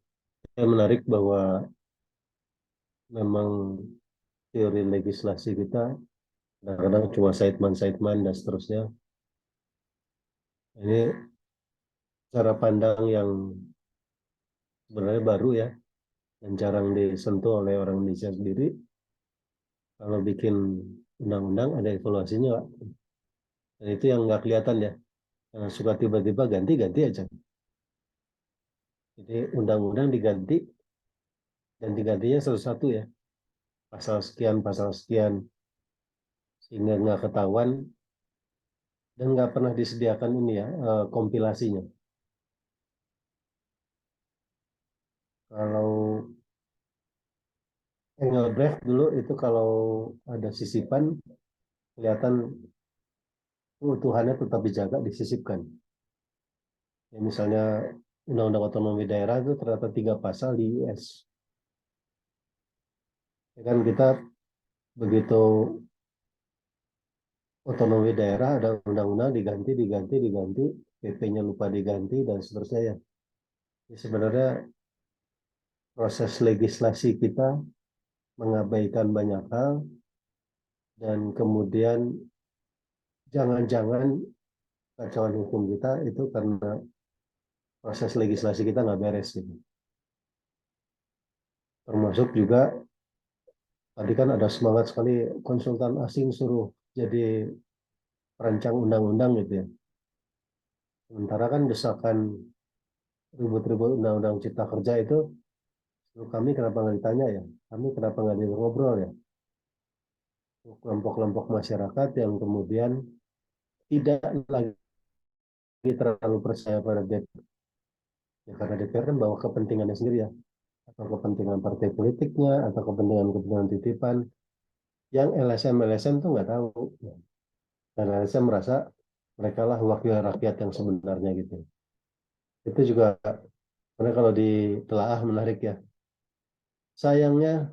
Saya menarik bahwa memang teori legislasi kita kadang-kadang cuma Saidman dan seterusnya. Ini cara pandang yang sebenarnya baru ya, dan jarang disentuh oleh orang Indonesia sendiri. Kalau bikin undang-undang ada evaluasinya, Pak. Dan itu yang nggak kelihatan ya. Yang suka tiba-tiba ganti-ganti aja. Jadi undang-undang diganti, dan digantinya satu-satu ya. Pasal sekian, sehingga nggak ketahuan dan nggak pernah disediakan ini ya, kompilasinya. Kalau Engelbrecht dulu itu kalau ada sisipan kelihatan keutuhannya tetap dijaga, disisipkan. Ya, misalnya Undang-Undang Otonomi Daerah itu terdapat 3 pasal di US. Ya kan kita begitu otonomi daerah ada undang-undang diganti, PP-nya lupa diganti dan seterusnya ya. Jadi sebenarnya proses legislasi kita mengabaikan banyak hal, dan kemudian jangan-jangan kacauan hukum kita itu karena proses legislasi kita nggak beres gitu. Termasuk juga tadi kan ada semangat sekali konsultan asing suruh jadi perancang undang-undang gitu ya. Sementara kan desakan ribut-ribut undang-undang cipta kerja itu, kami kenapa nggak ditanya ya? Kami kenapa nggak ngobrol ya? Kelompok-kelompok masyarakat yang kemudian tidak lagi terlalu percaya pada DPR. Ya, karena DPR kan bawa kepentingannya sendiri ya, atau kepentingan partai politiknya, atau kepentingan titipan, yang LSM tuh nggak tahu. Dan LSM merasa mereka lah wakil rakyat yang sebenarnya gitu. Itu juga karena kalau ditelaah menarik ya. Sayangnya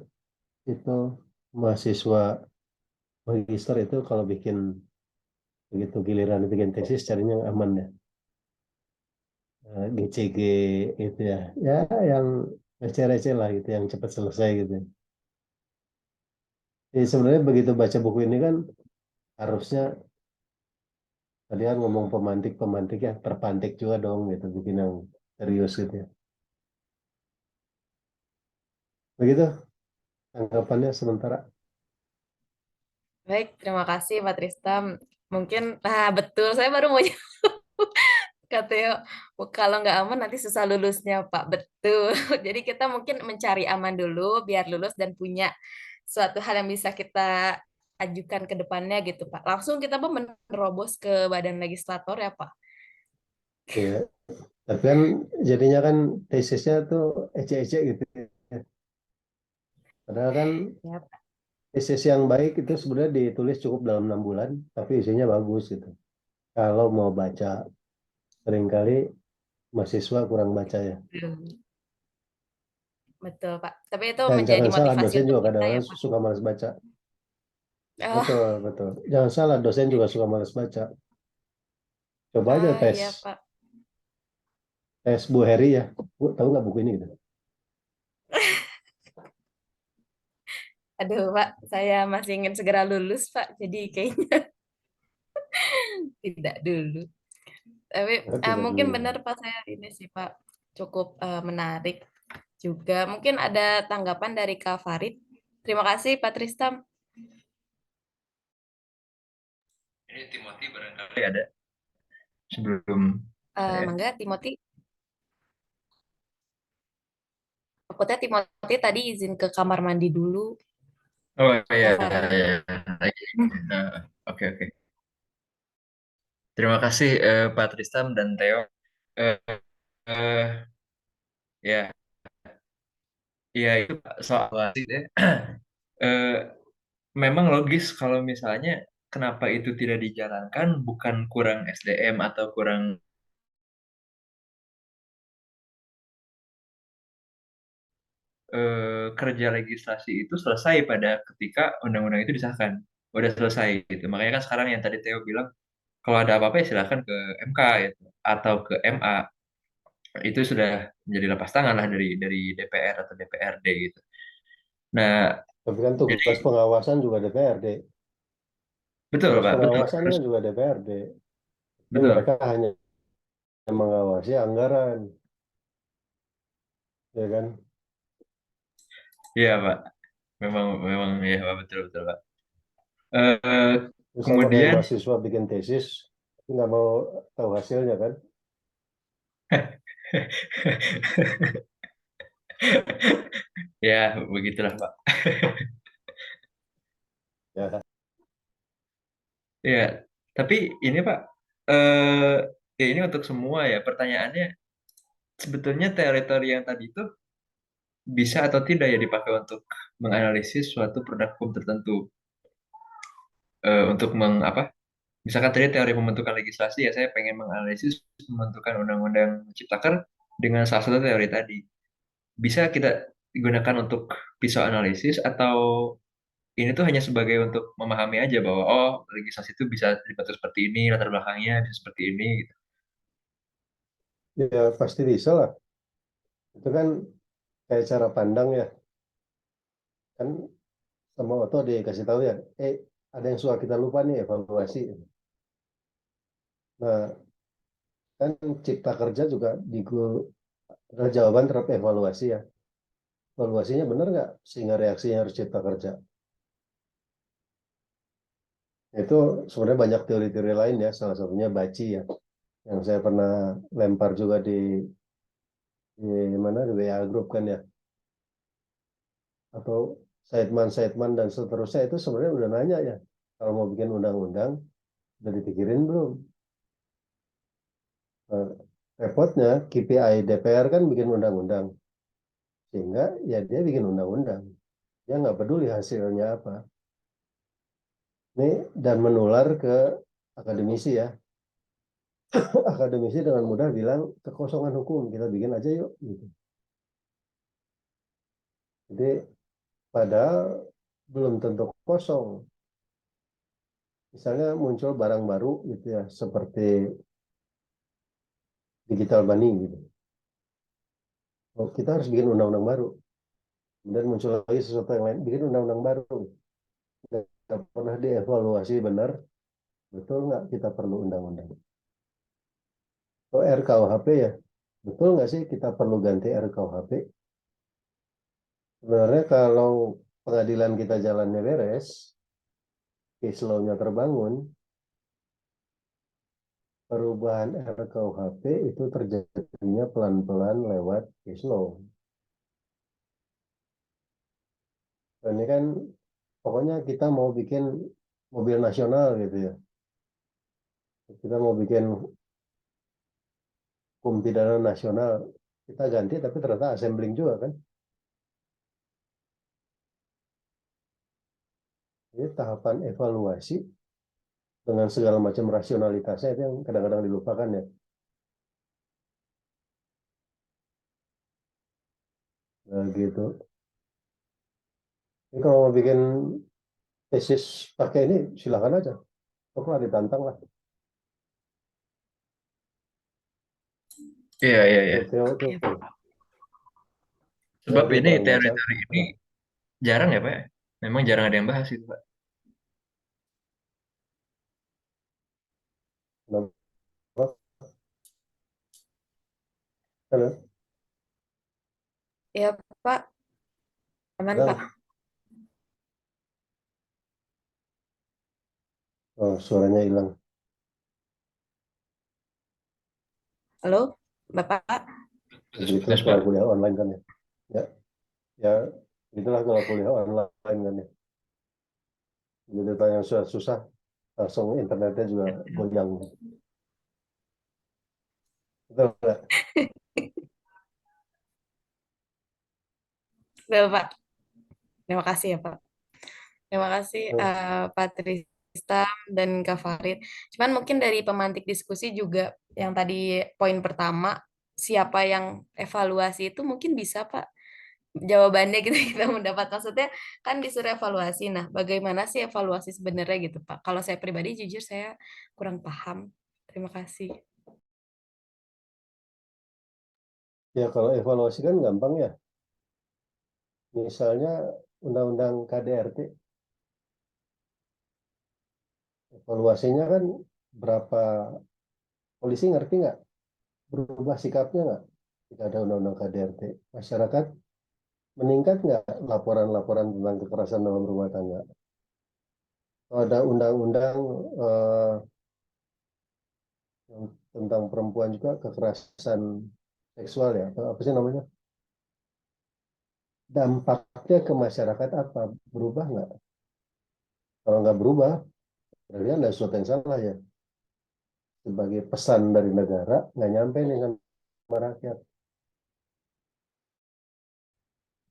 itu mahasiswa magister itu kalau begitu giliran bikin tesis carinya yang aman ya. GCG itu ya. Ya yang receh-receh lah gitu, yang cepat selesai gitu. Jadi sebenarnya begitu baca buku ini kan harusnya tadi kan ngomong pemantik ya, terpantik juga dong gitu, bikin yang serius gitu ya. Begitu tanggapannya sementara. Baik, terima kasih Pak Tristam. Mungkin, betul, saya baru mau Kak Theo, kalau nggak aman nanti susah lulusnya Pak. Betul. Jadi kita mungkin mencari aman dulu biar lulus dan punya suatu hal yang bisa kita ajukan ke depannya gitu Pak. Langsung kita menerobos ke badan legislator ya Pak. Ya, tapi kan jadinya kan tesisnya tuh ecek-ecek gitu. Padahal kan Ya, Pak. tesis yang baik itu sebenarnya ditulis cukup dalam 6 bulan, tapi isinya bagus gitu. Kalau mau baca, seringkali mahasiswa kurang baca ya. Betul, Pak. Tapi itu Dan menjadi jangan salah, motivasi dosen untuk juga kita ya, kadang-kadang Pak. suka malas baca. Oh, Betul, betul. Jangan salah, dosen juga suka malas baca. Coba aja tes, iya, Pak. tes Bu Heri ya. Bu, tahu nggak buku ini gitu? Aduh, Pak, saya masih ingin segera lulus, Pak. Jadi kayaknya tidak dulu. Tapi Ya, tidak mungkin dulu. benar Pak, saya ini sih Pak cukup menarik juga. Mungkin ada tanggapan dari Kak Farid. Terima kasih Pak Tristam. Ini Timothy barangkali ada sebelum saya. Mangga Timothy. Takutnya Timothy tadi izin ke kamar mandi dulu, Oh iya, Kak Farid. iya. Lagi. Eh, oke, oke. Terima kasih Pak Tristam dan Theo. Eh, eh, ya, ya itu Pak, soal wasit ya. Eh, memang logis kalau misalnya kenapa itu tidak dijalankan bukan kurang SDM atau kurang kerja legislasi itu selesai pada ketika undang-undang itu disahkan. Udah selesai gitu. Makanya kan sekarang yang tadi Theo bilang kalau ada apa-apa ya silahkan ke MK gitu atau ke MA. Itu sudah menjadi lepas tangan lah dari DPR atau DPRD gitu. Nah, Tapi kan tugas jadi pengawasan juga DPRD. betul Tugas Pak, betul pengawasan harus kan juga DPRD. Tapi betul. mereka hanya mengawasi anggaran, ya kan? Iya Pak, memang memang ya Pak betul betul Pak. Eh, Itu sama kayak kemudian mahasiswa bikin tesis, tapi nggak mau tahu hasilnya kan? ya begitulah Pak. Ya, Ya, tapi ini Pak, eh ya ini untuk semua ya. Pertanyaannya sebetulnya teori-teori yang tadi itu bisa atau tidak ya dipakai untuk menganalisis suatu produk hukum tertentu. Untuk apa? Misalkan tadi teori pembentukan legislasi ya saya pengen menganalisis pembentukan undang-undang ciptaker dengan salah satu teori tadi. Bisa kita gunakan untuk pisau analisis atau ini tuh hanya sebagai untuk memahami aja bahwa oh legislasi itu bisa dibentuk seperti ini, latar belakangnya bisa seperti ini gitu. ya pasti bisa lah. Itu kan kayak cara pandang ya. Kan sama Oto dikasih tahu ya, ada yang suka kita lupa nih evaluasi. Nah, kan cipta kerja juga adalah jawaban terhadap evaluasi ya. Evaluasinya benar nggak sehingga reaksinya harus cipta kerja. Itu sebenarnya banyak teori-teori lain ya, salah satunya Baci ya, yang saya pernah lempar juga di mana di WA Group kan ya, atau Saidman dan seterusnya itu sebenarnya udah nanya ya, kalau mau bikin undang-undang udah dipikirin belum? Nah, repotnya KPI DPR kan bikin undang-undang, sehingga ya dia bikin undang-undang, dia nggak peduli hasilnya apa. Ini dan menular ke akademisi ya, akademisi dengan mudah bilang kekosongan hukum kita bikin aja yuk gitu. Jadi padahal belum tentu kosong. Misalnya muncul barang baru gitu ya, seperti digital money gitu. Oh, kita harus bikin undang-undang baru. Kemudian muncul lagi sesuatu yang lain, bikin undang-undang baru. Tidak pernah dievaluasi benar, betul nggak kita perlu undang-undang. Oh, RKUHP ya, betul nggak sih kita perlu ganti RKUHP? Sebenarnya kalau pengadilan kita jalannya beres, case law-nya terbangun, perubahan RKUHP itu terjadinya pelan-pelan lewat case law. Dan ini kan pokoknya kita mau bikin mobil nasional gitu ya. Kita mau bikin hukum pidana nasional kita ganti, tapi ternyata assembling juga kan. Ini tahapan evaluasi dengan segala macam rasionalitasnya itu yang kadang-kadang dilupakan ya. Nah, gitu. Ini kalau mau bikin tesis pakai ini silakan aja. Kok lah ditantang lah. Iya, iya, iya. Tuh, Theo, tuh. Iya, Pak. Sebab Dia ini bareng masak. teori-teori ini jarang ya, Pak, ya? Memang jarang ada yang bahas itu, Pak. Kenapa? Halo? Iya, Pak. Aman, Pak. Bilang, oh, suaranya hilang. Halo, Bapak. Begitu Putus, kalau Pak. kuliah online kan ya. Ya, ya itulah kalau kuliah online kan ya. Jadi tanya yang susah-susah, langsung internetnya juga goyang. Betul nggak? Betul, Pak. Terima kasih ya, Pak. Terima kasih Tuh. Pak Tristam dan Kak Farid. Cuman mungkin dari pemantik diskusi juga yang tadi poin pertama, siapa yang evaluasi itu mungkin bisa Pak jawabannya gitu kita mendapat maksudnya kan disuruh evaluasi. Nah, bagaimana sih evaluasi sebenarnya gitu Pak? Kalau saya pribadi jujur saya kurang paham. Terima kasih. Ya kalau evaluasi kan gampang ya. Misalnya undang-undang KDRT, evaluasinya kan berapa, polisi ngerti nggak? Berubah sikapnya nggak? Jika ada undang-undang KDRT, masyarakat meningkat nggak laporan-laporan tentang kekerasan dalam rumah tangga? Kalau ada undang-undang eh, yang tentang perempuan juga kekerasan seksual ya, atau apa sih namanya? Dampaknya ke masyarakat apa? Berubah nggak? Kalau nggak berubah, berarti ada sesuatu yang salah ya. Sebagai pesan dari negara, nggak nyampe nih sama rakyat.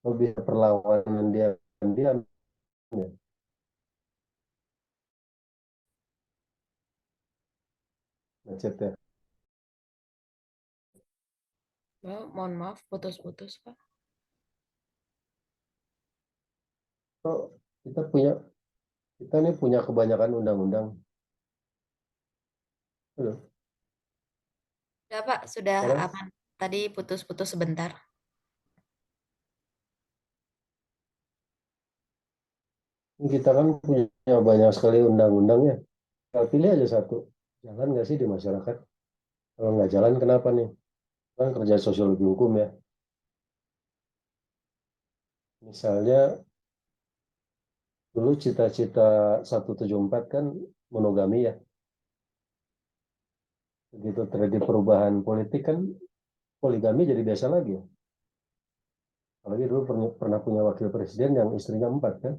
Lebih perlawanan diam-diam ya. Macet ya. Oh, mohon maaf putus-putus Pak. So, kita nih punya kebanyakan undang-undang. Loh, Ya Pak, sudah sekarang aman. Tadi putus-putus sebentar. kita kan punya banyak sekali undang-undang ya. Kita pilih aja satu. Jalan nggak sih di masyarakat? Kalau nggak jalan, kenapa nih? Kan kerja sosiologi hukum ya. Misalnya dulu cita-cita 174 kan monogami ya. Begitu terjadi perubahan politik kan poligami jadi biasa lagi ya. Apalagi dulu pernah punya wakil presiden yang istrinya 4 kan.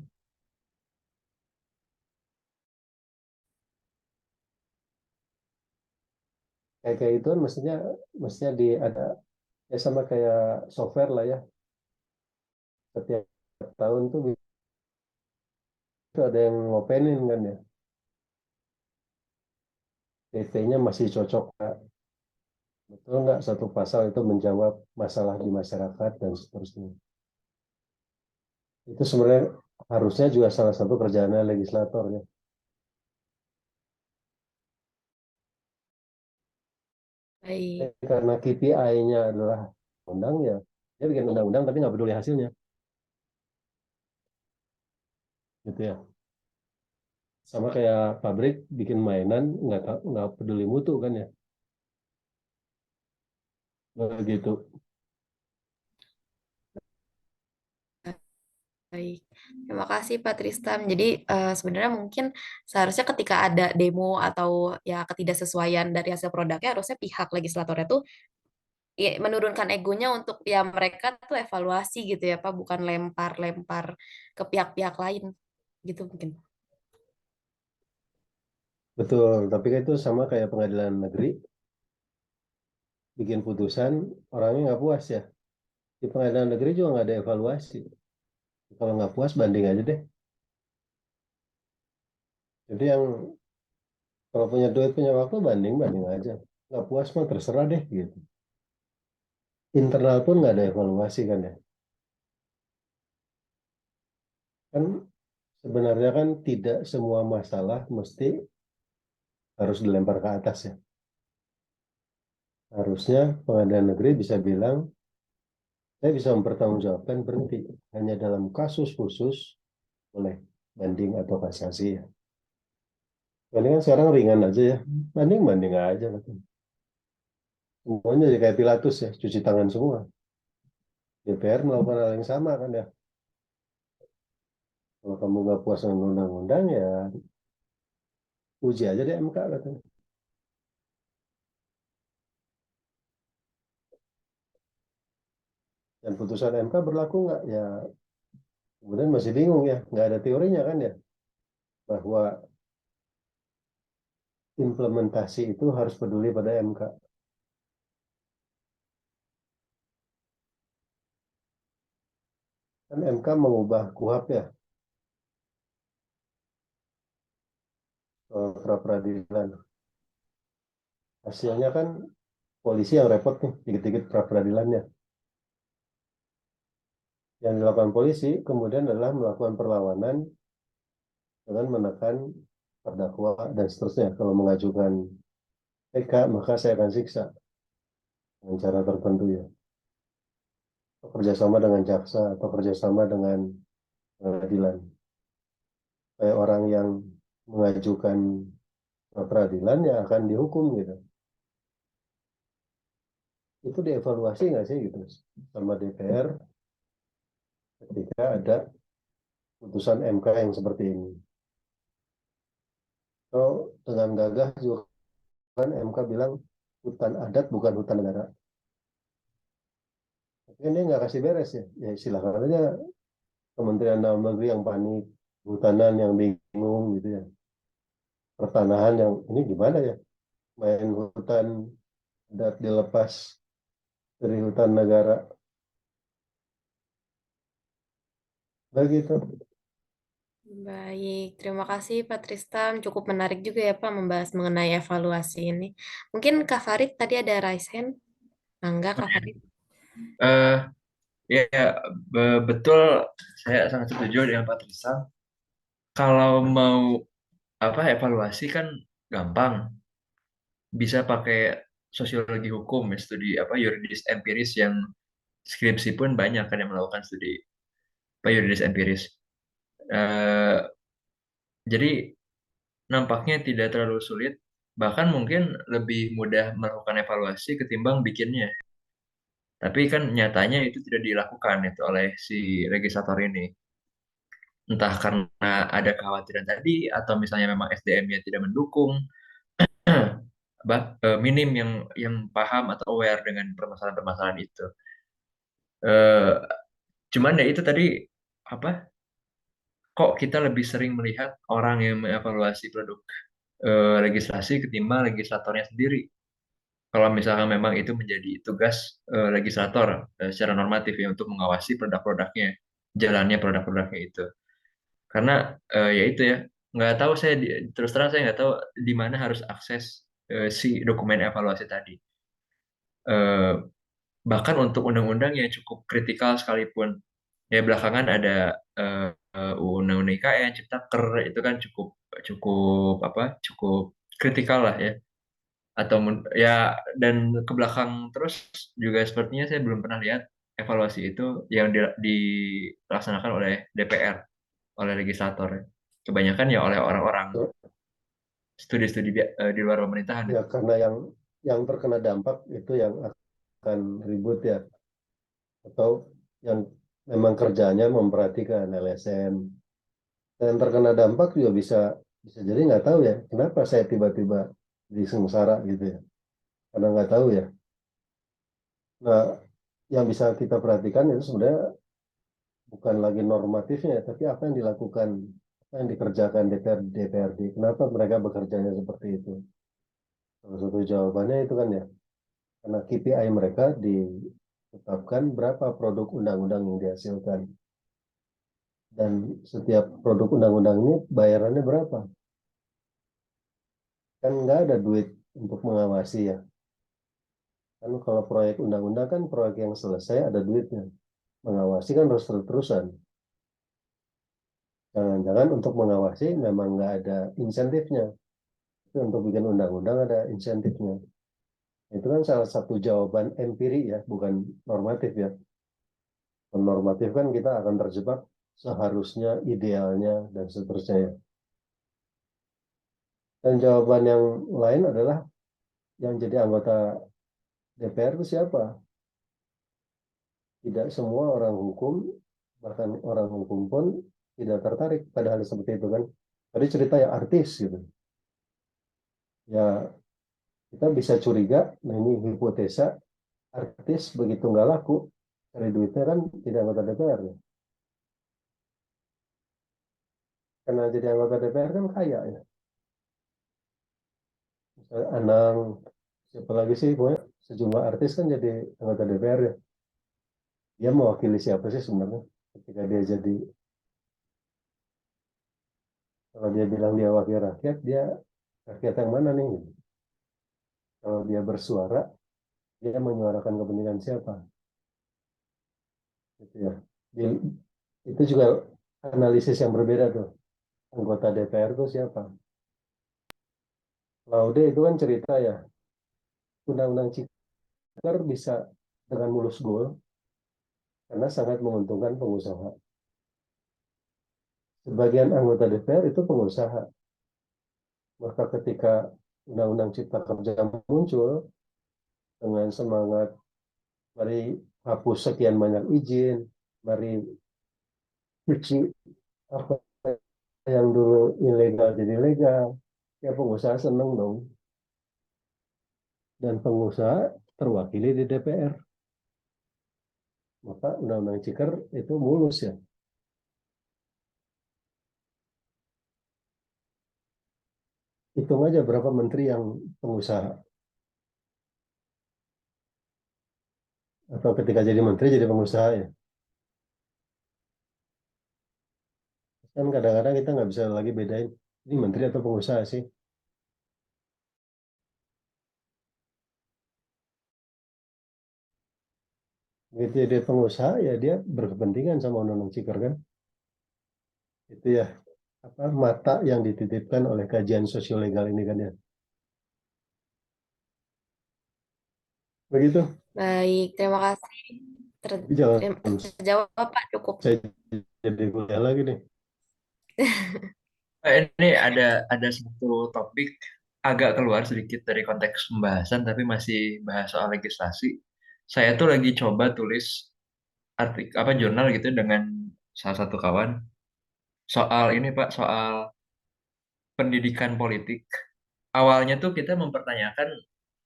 Kayak itu kan mestinya ada ya sama kayak software lah ya. Setiap tahun tuh itu ada yang ngopenin kan ya. PT-nya masih cocok nggak? Betul nggak satu pasal itu menjawab masalah di masyarakat dan seterusnya. Itu sebenarnya harusnya juga salah satu kerjaannya legislator ya. Baik. Karena KPI-nya adalah undang ya, dia bikin undang-undang tapi nggak peduli hasilnya, gitu ya. Sama kayak pabrik bikin mainan nggak peduli mutu kan ya, begitu. Baik, terima kasih Pak Tristam. Jadi sebenarnya mungkin seharusnya ketika ada demo atau ya ketidaksesuaian dari hasil produknya, harusnya pihak legislatornya tuh ya, menurunkan egonya untuk ya mereka tuh evaluasi gitu ya Pak, bukan lempar-lempar ke pihak-pihak lain gitu mungkin. Betul, tapi kan itu sama kayak pengadilan negeri, bikin putusan, orangnya nggak puas ya. Di pengadilan negeri juga nggak ada evaluasi. Kalau nggak puas banding aja deh. Jadi yang kalau punya duit punya waktu banding banding aja. Nggak puas mah terserah deh gitu. Internal pun nggak ada evaluasi kan ya. Kan sebenarnya kan tidak semua masalah mesti harus dilempar ke atas ya. Harusnya pengadilan negeri bisa bilang, saya bisa mempertanggungjawabkan berhenti hanya dalam kasus khusus boleh banding atau kasasi ya. Ini kan sekarang ringan aja ya, banding banding aja katanya. Semuanya jadi kayak Pilatus ya, cuci tangan semua. DPR melakukan hal yang sama kan ya. Kalau kamu nggak puas dengan undang-undang ya uji aja di MK katanya. Dan putusan MK berlaku nggak? Ya kemudian masih bingung ya, nggak ada teorinya kan ya, bahwa implementasi itu harus peduli pada MK. Kan MK mengubah KUHP ya, soal pra-peradilan. Hasilnya kan polisi yang repot nih, dikit-dikit pra-peradilannya. Yang dilakukan polisi kemudian adalah melakukan perlawanan dengan menekan terdakwa dan seterusnya. Kalau mengajukan PK, maka saya akan siksa dengan cara tertentu ya. Atau kerjasama dengan jaksa atau kerjasama dengan pengadilan. Kayak orang yang mengajukan peradilan ya akan dihukum gitu. Itu dievaluasi nggak sih gitu sama DPR ketika ada putusan MK yang seperti ini. So, dengan gagah juga kan MK bilang hutan adat bukan hutan negara. Tapi kan dia nggak kasih beres ya. Ya silakan aja Kementerian Dalam Negeri yang panik, hutanan yang bingung gitu ya. Pertanahan yang ini gimana ya? Main hutan adat dilepas dari hutan negara. Begitu. Baik, terima kasih Pak Tristam. Cukup menarik juga ya Pak membahas mengenai evaluasi ini. Mungkin Kak Farid tadi ada raise hand. Mangga Kak Farid. Eh, ya, betul. Saya sangat setuju dengan Pak Tristan. Kalau mau apa evaluasi kan gampang. Bisa pakai sosiologi hukum, ya, studi apa yuridis empiris yang skripsi pun banyak kan yang melakukan studi apa yuridis empiris. Eh, jadi nampaknya tidak terlalu sulit, bahkan mungkin lebih mudah melakukan evaluasi ketimbang bikinnya. Tapi kan nyatanya itu tidak dilakukan itu oleh si legislator ini. Entah karena ada kekhawatiran tadi atau misalnya memang SDM-nya tidak mendukung, minim yang paham atau aware dengan permasalahan-permasalahan itu. Eh, Cuman ya itu tadi apa? Kok kita lebih sering melihat orang yang mengevaluasi produk legislasi ketimbang legislatornya sendiri. Kalau misalkan memang itu menjadi tugas legislator secara normatif ya untuk mengawasi produk-produknya, jalannya produk-produknya itu. Karena ya itu ya, nggak tahu saya terus terang saya nggak tahu di mana harus akses si dokumen evaluasi tadi. Eh, Bahkan untuk undang-undang yang cukup kritikal sekalipun, ya belakangan ada undang-undang IKN, Ciptaker itu kan cukup cukup apa cukup kritikal lah ya. Atau ya dan ke belakang terus juga sepertinya saya belum pernah lihat evaluasi itu yang dilaksanakan oleh DPR, oleh legislator. Kebanyakan ya oleh orang-orang studi-studi di luar pemerintahan. Ya karena yang terkena dampak itu yang akan ribut ya, atau yang memang kerjanya memperhatikan LSM. Dan terkena dampak juga bisa bisa jadi nggak tahu ya kenapa saya tiba-tiba di sengsara gitu ya, karena nggak tahu ya. Nah, yang bisa kita perhatikan itu sebenarnya bukan lagi normatifnya, tapi apa yang dilakukan, apa yang dikerjakan DPRD. Kenapa mereka bekerjanya seperti itu? Salah satu jawabannya itu kan ya, Karena KPI mereka ditetapkan berapa produk undang-undang yang dihasilkan. Dan setiap produk undang-undang ini bayarannya berapa? Kan nggak ada duit untuk mengawasi ya. Kan kalau proyek undang-undang kan proyek yang selesai ada duitnya. Mengawasi kan harus terus-terusan. Jangan-jangan untuk mengawasi memang nggak ada insentifnya. Itu untuk bikin undang-undang ada insentifnya. Itu kan salah satu jawaban empiri ya, bukan normatif ya. Normatif kan kita akan terjebak seharusnya, idealnya, dan seterusnya. Dan jawaban yang lain adalah yang jadi anggota DPR itu siapa? Tidak semua orang hukum, bahkan orang hukum pun tidak tertarik pada hal seperti itu kan. Tadi cerita ya artis gitu. Ya kita bisa curiga, nah ini hipotesa, artis begitu nggak laku, cari duitnya kan tidak anggota DPR ya. Karena jadi anggota DPR kan kaya ya. Misalnya Anang, siapa lagi sih, pokoknya sejumlah artis kan jadi anggota DPR ya. Dia mewakili siapa sih sebenarnya ketika dia jadi, kalau dia bilang dia wakil rakyat, dia rakyat yang mana nih? Kalau dia bersuara, dia menyuarakan kepentingan siapa? Gitu ya. Itu juga analisis yang berbeda tuh. Anggota DPR itu siapa? Laude itu kan cerita ya, undang-undang Cipta bisa dengan mulus gol karena sangat menguntungkan pengusaha. Sebagian anggota DPR itu pengusaha. Maka ketika undang-undang Cipta Kerja muncul dengan semangat, mari hapus sekian banyak izin, mari cuci apa yang dulu ilegal jadi legal, ya pengusaha seneng dong. Dan pengusaha terwakili di DPR. Maka undang-undang Ciker itu mulus ya. Hitung aja berapa menteri yang pengusaha. Atau ketika jadi menteri jadi pengusaha ya. Kan kadang-kadang kita nggak bisa lagi bedain ini menteri atau pengusaha sih. Begitu dia pengusaha ya dia berkepentingan sama undang-undang Ciker kan. Itu ya apa mata yang dititipkan oleh kajian sosiolegal ini kan ya. Begitu. Baik, terima kasih. Tapi jangan Terjawab Pak, cukup. saya jadi kuliah lagi nih. Ini ada satu topik agak keluar sedikit dari konteks pembahasan, tapi masih bahas soal legislasi. Saya tuh lagi coba tulis artikel apa jurnal gitu dengan salah satu kawan soal ini Pak, soal pendidikan politik. Awalnya tuh kita mempertanyakan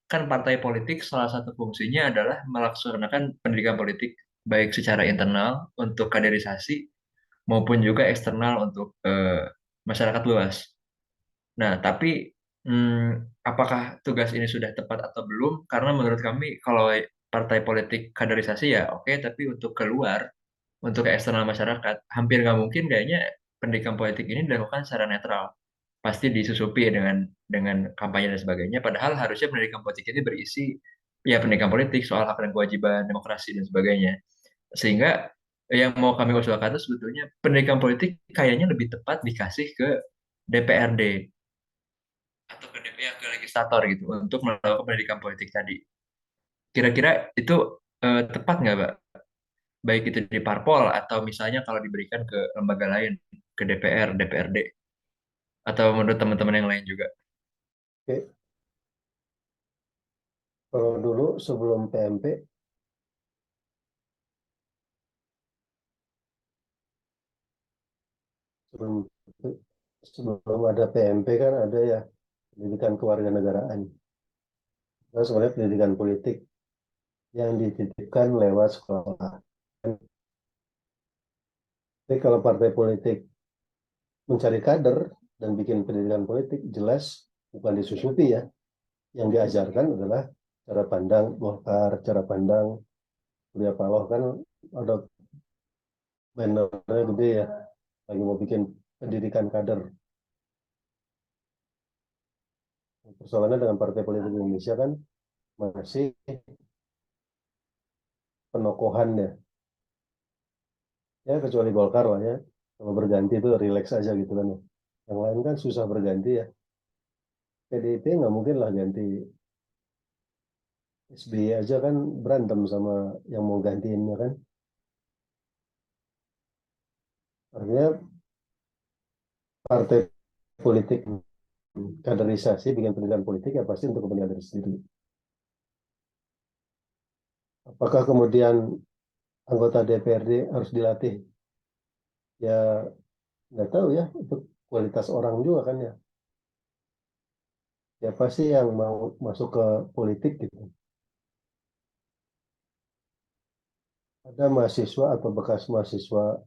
kan partai politik salah satu fungsinya adalah melaksanakan pendidikan politik baik secara internal untuk kaderisasi maupun juga eksternal untuk masyarakat luas. Nah, tapi apakah tugas ini sudah tepat atau belum? Karena menurut kami kalau partai politik kaderisasi ya oke, tapi untuk keluar, untuk ke eksternal masyarakat, hampir nggak mungkin kayaknya pendidikan politik ini dilakukan secara netral. Pasti disusupi dengan kampanye dan sebagainya. Padahal harusnya pendidikan politik ini berisi ya pendidikan politik soal hak dan kewajiban demokrasi dan sebagainya. Sehingga yang mau kami usulkan itu sebetulnya pendidikan politik kayaknya lebih tepat dikasih ke DPRD atau ke DPR ke legislator gitu untuk melakukan pendidikan politik tadi. Kira-kira itu tepat nggak, Pak? Baik itu di parpol atau misalnya kalau diberikan ke lembaga lain, ke DPR, DPRD, atau menurut teman-teman yang lain juga. Oke. Kalau dulu sebelum PMP, sebelum sebelum ada PMP kan ada ya pendidikan kewarganegaraan. Nah, sebenarnya pendidikan politik yang dititipkan lewat sekolah. Jadi kalau partai politik mencari kader dan bikin pendidikan politik, jelas bukan disusupi ya. Yang diajarkan adalah cara pandang Golkar, cara pandang Surya Paloh kan ada bannernya gede ya, lagi mau bikin pendidikan kader. Persoalannya dengan partai politik Indonesia kan masih penokohan ya kecuali Golkar lah ya. Kalau berganti itu rileks aja gitu kan ya. Yang lain kan susah berganti ya. PDIP nggak mungkin lah ganti. SBY aja kan berantem sama yang mau gantiinnya kan. Artinya partai politik kaderisasi bikin pendidikan politik ya pasti untuk kepentingan diri sendiri. Apakah kemudian anggota DPRD harus dilatih? Ya nggak tahu ya, itu kualitas orang juga kan ya. Siapa sih yang mau masuk ke politik gitu? Ada mahasiswa atau bekas mahasiswa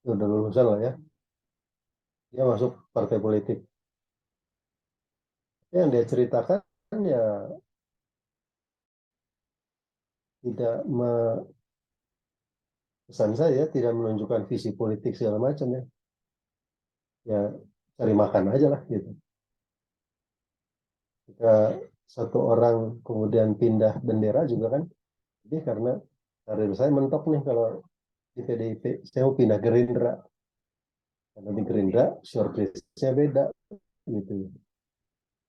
udah lulusan lah ya, dia masuk partai politik. Yang dia ceritakan ya tidak pesan saya tidak menunjukkan visi politik segala macam ya. Ya cari makan aja lah gitu. Jika satu orang kemudian pindah bendera juga kan, jadi karena karir saya mentok nih kalau di PDIP, saya mau pindah Gerindra. Karena di Gerindra shortlist-nya beda gitu.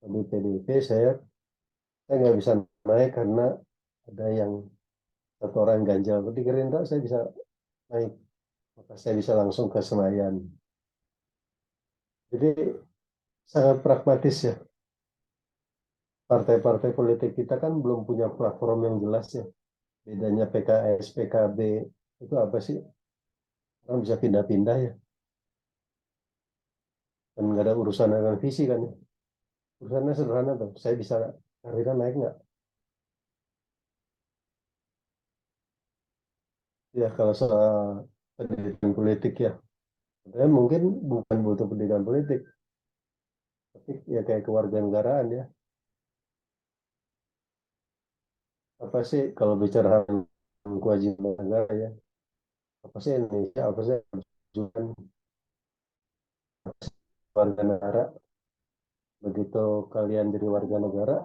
Di PDIP saya nggak bisa naik karena ada yang satu orang ganjal. Di Gerindra saya bisa naik, maka saya bisa langsung ke Senayan. Jadi sangat pragmatis ya. Partai-partai politik kita kan belum punya platform yang jelas ya. Bedanya PKS, PKB itu apa sih? Orang bisa pindah-pindah ya. Dan nggak ada urusan dengan visi kan ya. Urusannya sederhana tuh. Saya bisa karirnya naik nggak? Ya kalau soal pendidikan politik ya. Saya mungkin bukan butuh pendidikan politik. Tapi ya kayak kewarganegaraan ya. Apa sih kalau bicara kewajiban negara ya? Apa sih Indonesia? Apa sih tujuan warga negara? Begitu kalian jadi warga negara,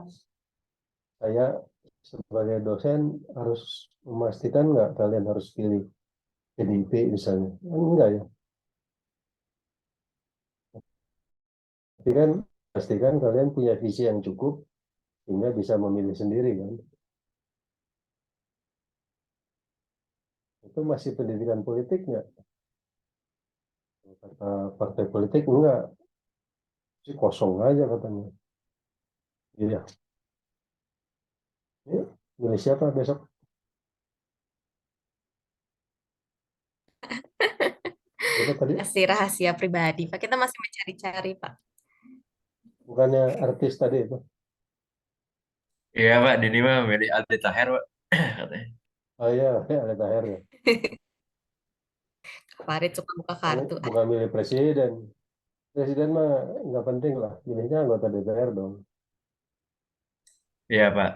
saya sebagai dosen harus memastikan nggak kalian harus pilih PDIP misalnya. Enggak ya. Tapi kan pastikan kalian punya visi yang cukup sehingga bisa memilih sendiri kan. Itu masih pendidikan politik nggak? Kata partai politik enggak, sih kosong aja katanya. Iya, ini milih siapa besok? Siapa tadi? Masih rahasia pribadi, Pak. Kita masih mencari-cari, Pak. Bukannya artis tadi itu? Iya Pak, Dini mah milih Aldi Taher Pak. Katanya. Oh iya, ya, ada Tahir ya. Farid suka buka Kamu kartu. bukan milih presiden. Presiden mah nggak penting lah, milihnya anggota DPR dong. Iya Pak.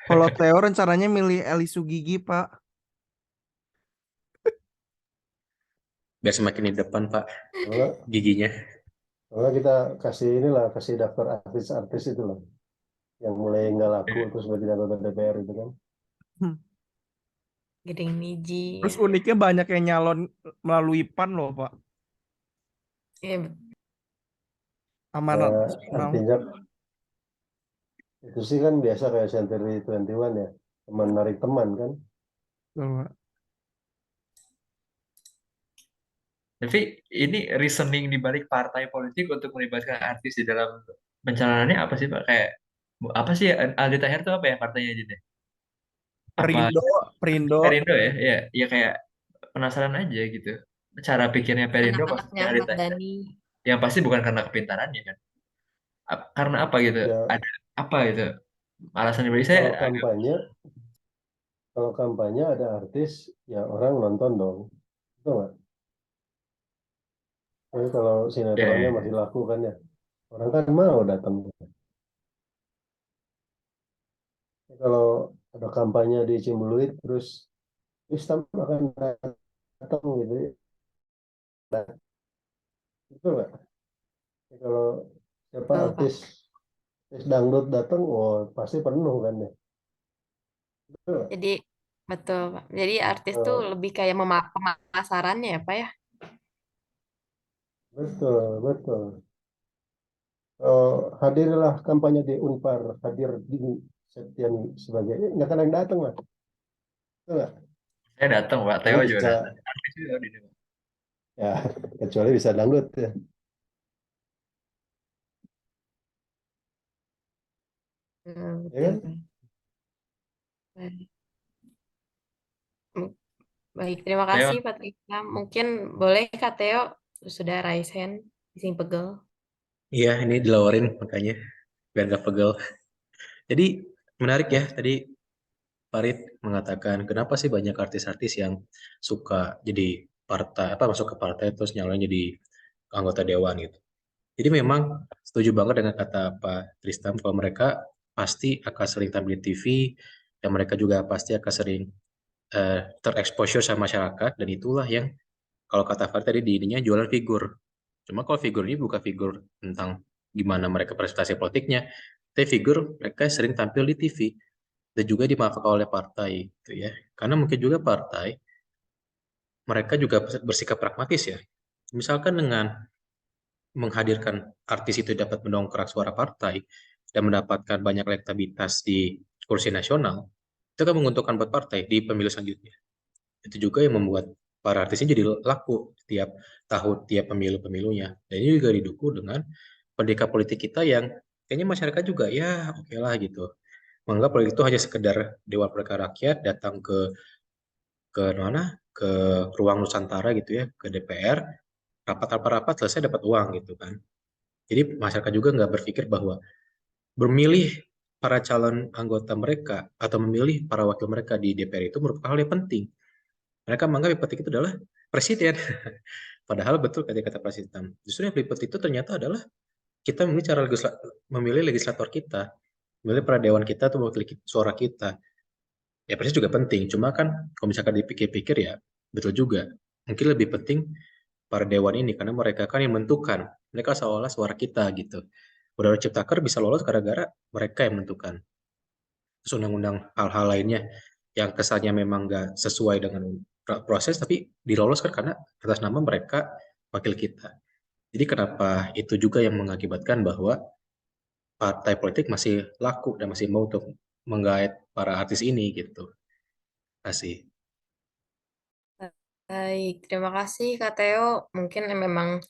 Kalau Theo rencananya milih Eli Sugigi, Pak. Biar semakin di depan, Pak, Kalau giginya. kalau kita kasih inilah, kasih daftar artis-artis itu lah, yang mulai nggak laku terus menjadi anggota DPR itu kan. Hmm. Gedeng Niji. Terus uniknya banyak yang nyalon melalui PAN loh, Pak. Iya, Amanat Ya, Nasional. artinya itu sih kan biasa kayak Century 21 ya, teman narik teman kan. Betul, Pak. Tapi ini reasoning di balik partai politik untuk melibatkan artis di dalam pencalonannya apa sih Pak? Kayak apa sih Aldi Taher itu apa ya partainya aja deh? Apa Perindo, Perindo. Perindo ya? Ya, ya kayak penasaran aja gitu. Cara pikirnya Perindo anak-anaknya maksudnya Aldi Ahmad Taher. Dhani. Yang pasti bukan karena kepintarannya kan. Karena apa gitu? Ya Ada apa gitu? Alasan dibalik saya kalau agak kampanye, kalau kampanye ada artis, ya orang nonton dong. Itu nggak? Tapi kalau ya, sinetronnya ya. masih laku kan ya, orang kan mau datang. Kalau ada kampanye di Cimbuluit, terus Islam akan datang gitu, nah, itu nggak? Kalau siapa Betul, Pak. artis dangdut datang, oh pasti penuh kan ya. Betul nggak? Jadi betul, Pak. Jadi artis tuh Eh, lebih kayak pemasarannya ya, Pak ya. betul, betul. Hadirlah kampanye di Unpar, hadir di Septiani sebagai, nggak akan ada yang datang lah. Betul nggak? Saya datang, Pak. Kecuali Theo juga bisa, datang. Artis juga di sini. ya, kecuali bisa dangdut ya. Ya Betul, kan? Pak. Baik. Baik, terima Theo, kasih Pak Trista. Mungkin boleh Kak Teo sudah raise hand, bising pegel. Iya, ini dilawarin makanya biar gak pegel. Jadi menarik ya tadi Farid mengatakan kenapa sih banyak artis-artis yang suka jadi partai apa masuk ke partai terus nyalon jadi anggota dewan gitu. Jadi memang setuju banget dengan kata Pak Tristam kalau mereka pasti akan sering tampil di TV dan mereka juga pasti akan sering tereksposure sama masyarakat dan itulah yang kalau kata Farid tadi di ininya jualan figur. Cuma kalau figur ini bukan figur tentang gimana mereka presentasi politiknya, tapi figur mereka sering tampil di TV dan juga dimanfaatkan oleh partai gitu ya. Karena mungkin juga partai mereka juga bersikap pragmatis ya. Misalkan dengan menghadirkan artis itu dapat mendongkrak suara partai dan mendapatkan banyak elektabilitas di kursi nasional, itu kan menguntungkan buat partai di pemilu selanjutnya. Itu juga yang membuat para artis ini jadi laku tiap tahun, tiap pemilu-pemilunya. Dan ini juga didukung dengan pendidikan politik kita yang kayaknya masyarakat juga ya oke lah gitu. Menganggap politik itu hanya sekedar Dewan Perwakilan Rakyat datang ke mana ke ruang Nusantara gitu ya ke DPR rapat-rapat selesai dapat uang gitu kan. Jadi masyarakat juga nggak berpikir bahwa memilih para calon anggota mereka atau memilih para wakil mereka di DPR itu merupakan hal yang penting. Mereka menganggap yang penting itu adalah presiden. Padahal betul kata presiden. Justru yang paling penting itu ternyata adalah kita memilih memilih legislator kita, memilih para dewan kita atau mewakili suara kita. Ya presiden juga penting. Cuma kan kalau misalkan dipikir-pikir ya betul juga. Mungkin lebih penting para dewan ini karena mereka kan yang menentukan. Mereka seolah suara kita gitu. Undang-undang Ciptaker bisa lolos gara-gara mereka yang menentukan. Terus undang-undang hal-hal lainnya yang kesannya memang nggak sesuai dengan proses tapi diloloskan karena atas nama mereka wakil kita. Jadi kenapa itu juga yang mengakibatkan bahwa partai politik masih laku dan masih mau untuk menggait para artis ini gitu. Kasih. Baik, terima kasih Kak Teo. Mungkin memang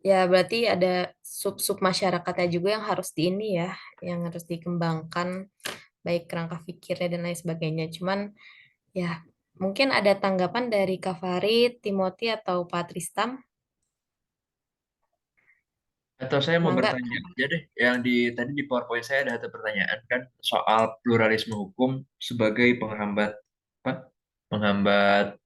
ya berarti ada sub-sub masyarakatnya juga yang harus di ini ya, yang harus dikembangkan baik kerangka pikirnya dan lain sebagainya. Cuman ya mungkin ada tanggapan dari Kak Farid, Timothy atau Pak Tristam. atau saya mau Mangga. bertanya aja deh, yang tadi di PowerPoint saya ada satu pertanyaan kan soal pluralisme hukum sebagai penghambat apa? Penghambat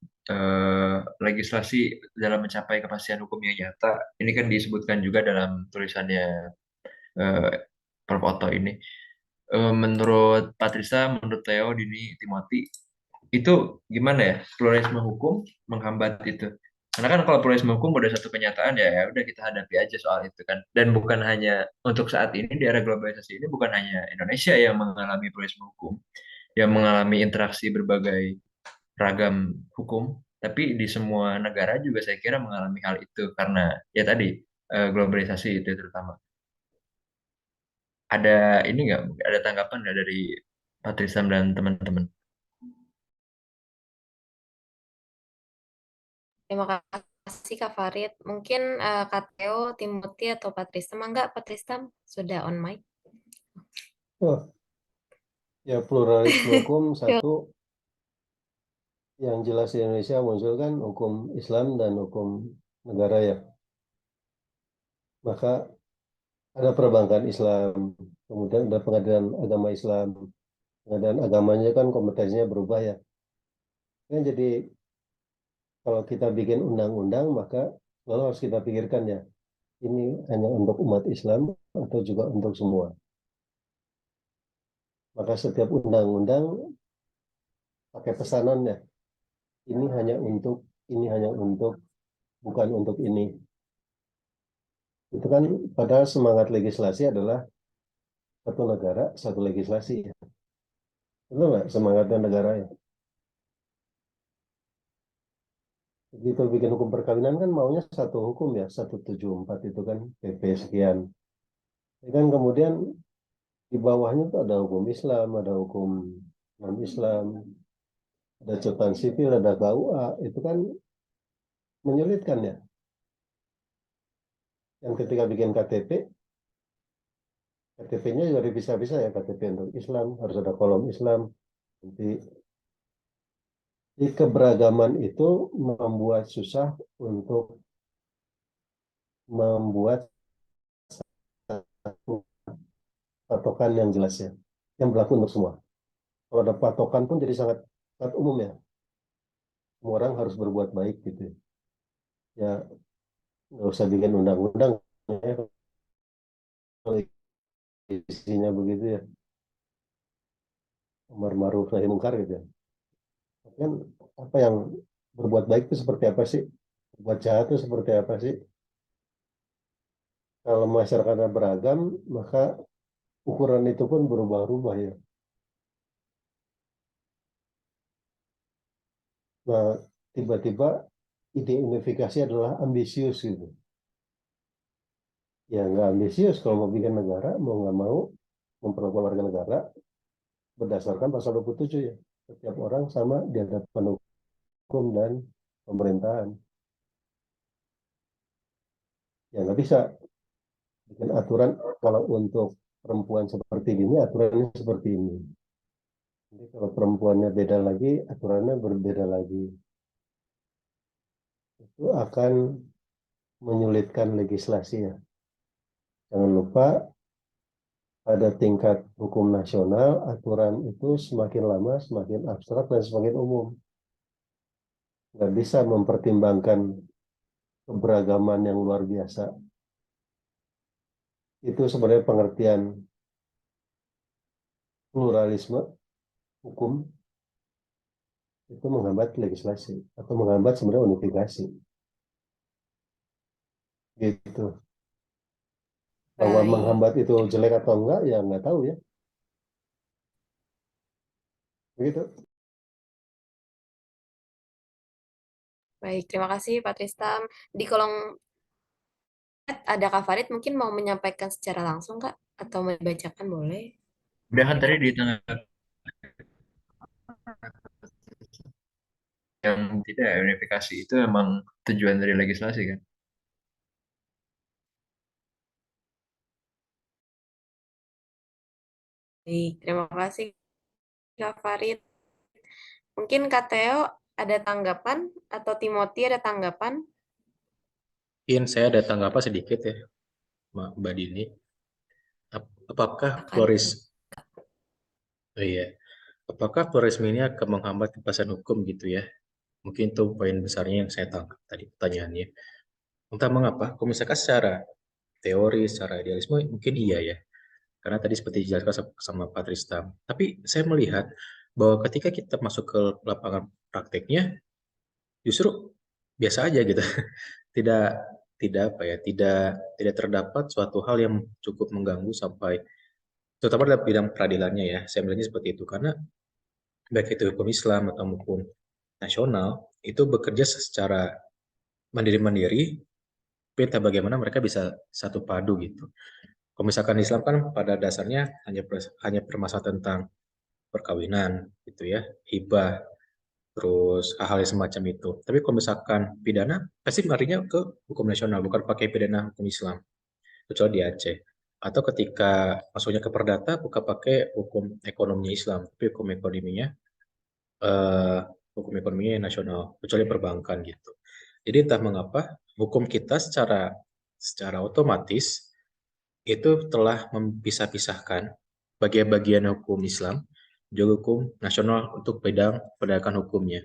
legislasi dalam mencapai kepastian hukum yang nyata. Ini kan disebutkan juga dalam tulisannya eh, Prof. Otto ini. Menurut Patrisa, menurut Theo, Dini, Timothy, itu gimana ya pluralisme hukum menghambat itu, karena kan kalau pluralisme hukum udah satu kenyataan ya, ya udah kita hadapi aja soal itu kan, dan bukan hanya untuk saat ini di era globalisasi ini, bukan hanya Indonesia yang mengalami pluralisme hukum, yang mengalami interaksi berbagai ragam hukum, tapi di semua negara juga saya kira mengalami hal itu karena ya tadi globalisasi itu terutama. Ada ini nggak, ada tanggapan nggak dari Patrisam dan teman-teman? Terima kasih Kak Farid. Mungkin Kak Teo, Timothy atau Pak Tristam. Mangga Pak Tristam sudah on mic. Oh, ya pluralisme hukum satu yang jelas di Indonesia muncul kan hukum Islam dan hukum negara ya. Maka ada perbankan Islam, kemudian ada pengadilan agama Islam. Pengadilan agamanya kan kompetensinya berubah ya. Kan jadi kalau kita bikin undang-undang maka lalu harus kita pikirkan ya, ini hanya untuk umat Islam atau juga untuk semua. Maka setiap undang-undang pakai pesanannya. Ini hanya untuk, bukan untuk ini. Itu kan padahal semangat legislasi adalah satu negara, satu legislasi. Betul nggak semangatnya negara ya? Begitu bikin hukum perkawinan kan maunya satu hukum ya, 174 itu kan PP sekian. Ya kan kemudian di bawahnya tuh ada hukum Islam, ada hukum non-Islam, ada ciptaan sipil, ada KUA. Itu kan menyulitkan ya. Yang ketika bikin KTP-nya juga dipisah-pisah ya, KTP untuk Islam, harus ada kolom Islam. Nanti di keberagaman itu membuat susah untuk membuat satu patokan yang jelas ya, yang berlaku untuk semua. Kalau ada patokan pun jadi sangat umum ya. Semua orang harus berbuat baik gitu. Ya nggak usah bikin undang-undang ya, kalau isinya begitu ya. Amar ma'ruf nahi mungkar gitu ya. Kan apa yang berbuat baik itu seperti apa sih? Berbuat jahat itu seperti apa sih? Kalau masyarakatnya beragam, maka ukuran itu pun berubah-ubah ya. Nah, tiba-tiba ide unifikasi adalah ambisius gitu. Ya nggak ambisius kalau mau bikin negara, mau nggak mau memperlakukan warga negara berdasarkan pasal 27 ya. Setiap orang sama di hadapan hukum dan pemerintahan. Ya nggak bisa bikin aturan kalau untuk perempuan seperti ini, aturannya seperti ini. Jadi kalau perempuannya beda lagi, aturannya berbeda lagi. Itu akan menyulitkan legislasi ya. Jangan lupa pada tingkat hukum nasional, aturan itu semakin lama semakin abstrak dan semakin umum. Nggak bisa mempertimbangkan keberagaman yang luar biasa. Itu sebenarnya pengertian pluralisme hukum itu menghambat legislasi atau menghambat sebenarnya unifikasi. Gitu. Bahwa Baik, menghambat itu jelek atau enggak, ya nggak tahu ya. Begitu. baik. Terima kasih Pak Tristam. Di kolom chat ada Kak Farid mungkin mau menyampaikan secara langsung Kak atau mau dibacakan boleh. Udah kan tadi di tengah yang tidak unifikasi itu memang tujuan dari legislasi kan. Baik, terima kasih Kak Farid. Mungkin Kak Theo ada tanggapan atau Timothy ada tanggapan? Mungkin saya ada tanggapan sedikit ya, Mbak Dini. Apakah Akan. oh iya, apakah pluralisme ini akan menghambat kepastian hukum gitu ya? Mungkin itu poin besarnya yang saya tangkap tadi pertanyaannya. Entah mengapa, kalau misalkan secara teori, secara idealisme mungkin iya ya. Karena tadi seperti dijelaskan sama Pak Tristam. Tapi saya melihat bahwa ketika kita masuk ke lapangan prakteknya, justru biasa aja gitu. Tidak tidak apa ya, tidak terdapat suatu hal yang cukup mengganggu sampai terutama dalam bidang peradilannya ya. Saya melihatnya seperti itu karena baik itu hukum Islam atau hukum nasional itu bekerja secara mandiri-mandiri, tapi entah bagaimana mereka bisa satu padu gitu. Kalau misalkan Islam kan pada dasarnya hanya permasalahan tentang perkawinan gitu ya, hibah, terus hal-hal yang semacam itu. Tapi kalau misalkan pidana, pasti larinya ke hukum nasional, bukan pakai pidana hukum Islam, kecuali di Aceh. Atau ketika masuknya ke perdata, bukan pakai hukum ekonominya Islam, tapi eh, hukum ekonominya nasional, kecuali perbankan gitu. Jadi entah mengapa hukum kita secara otomatis itu telah memisah-pisahkan bagian-bagian hukum Islam juga hukum nasional untuk bidang penegakan hukumnya.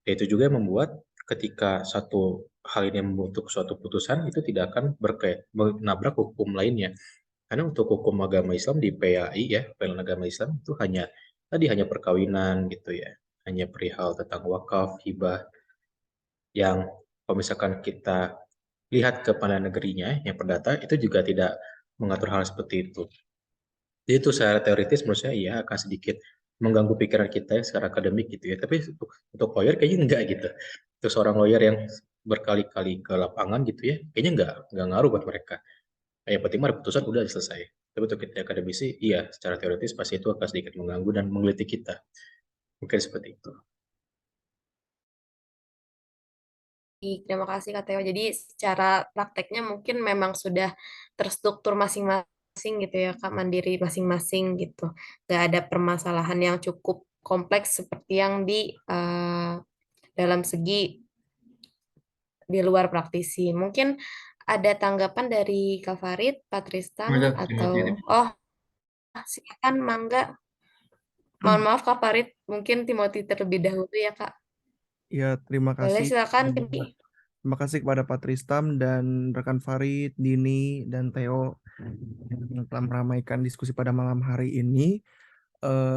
Itu juga yang membuat ketika satu hal ini membentuk suatu putusan itu tidak akan menabrak hukum lainnya. Karena untuk hukum agama Islam di PAI ya, Pengadilan Agama Islam itu hanya perkawinan gitu ya, hanya perihal tentang wakaf, hibah yang kalau misalkan kita lihat ke pengadilan negerinya yang perdata itu juga tidak mengatur hal seperti itu. Jadi itu secara teoritis menurut saya ya akan sedikit mengganggu pikiran kita ya secara akademik gitu ya. Tapi untuk lawyer kayaknya enggak gitu. Untuk seorang lawyer yang berkali-kali ke lapangan gitu ya, kayaknya enggak ngaruh buat mereka. Yang penting mah ada putusan udah selesai. Tapi untuk kita akademisi, iya secara teoritis pasti itu akan sedikit mengganggu dan menggelitik kita. Mungkin seperti itu. Terima kasih Kak Teo. Jadi secara prakteknya mungkin memang sudah terstruktur masing-masing gitu ya Kak, mandiri masing-masing gitu. Gak ada permasalahan yang cukup kompleks seperti yang di dalam segi di luar praktisi. Mungkin ada tanggapan dari Kak Farid, Pak Tristam, Udah, atau Timothy. oh silakan Mangga. Mohon maaf Kak Farid, mungkin Timothy terlebih dahulu ya Kak. Ya, terima Boleh kasih. silakan Timothy. Terima kasih kepada Pak Tristam dan rekan Farid, Dini, dan Theo yang telah meramaikan diskusi pada malam hari ini.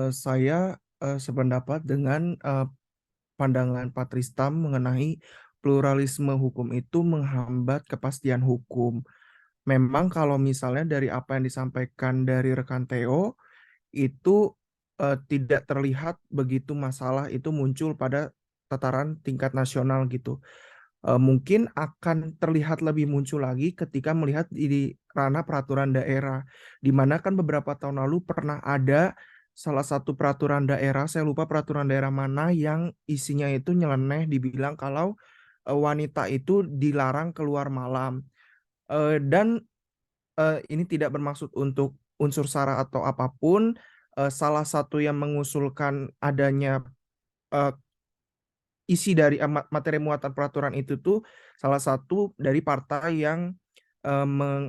Saya sependapat dengan pandangan Pak Tristam mengenai pluralisme hukum itu menghambat kepastian hukum. Memang kalau misalnya dari apa yang disampaikan dari rekan Theo, itu tidak terlihat begitu masalah itu muncul pada tataran tingkat nasional gitu. Mungkin akan terlihat lebih muncul lagi ketika melihat di ranah peraturan daerah, di mana kan beberapa tahun lalu pernah ada salah satu peraturan daerah, saya lupa peraturan daerah mana yang isinya itu nyeleneh dibilang kalau wanita itu dilarang keluar malam. Dan ini tidak bermaksud untuk unsur SARA atau apapun. Salah satu yang mengusulkan adanya eh, isi dari materi muatan peraturan itu tuh salah satu dari partai yang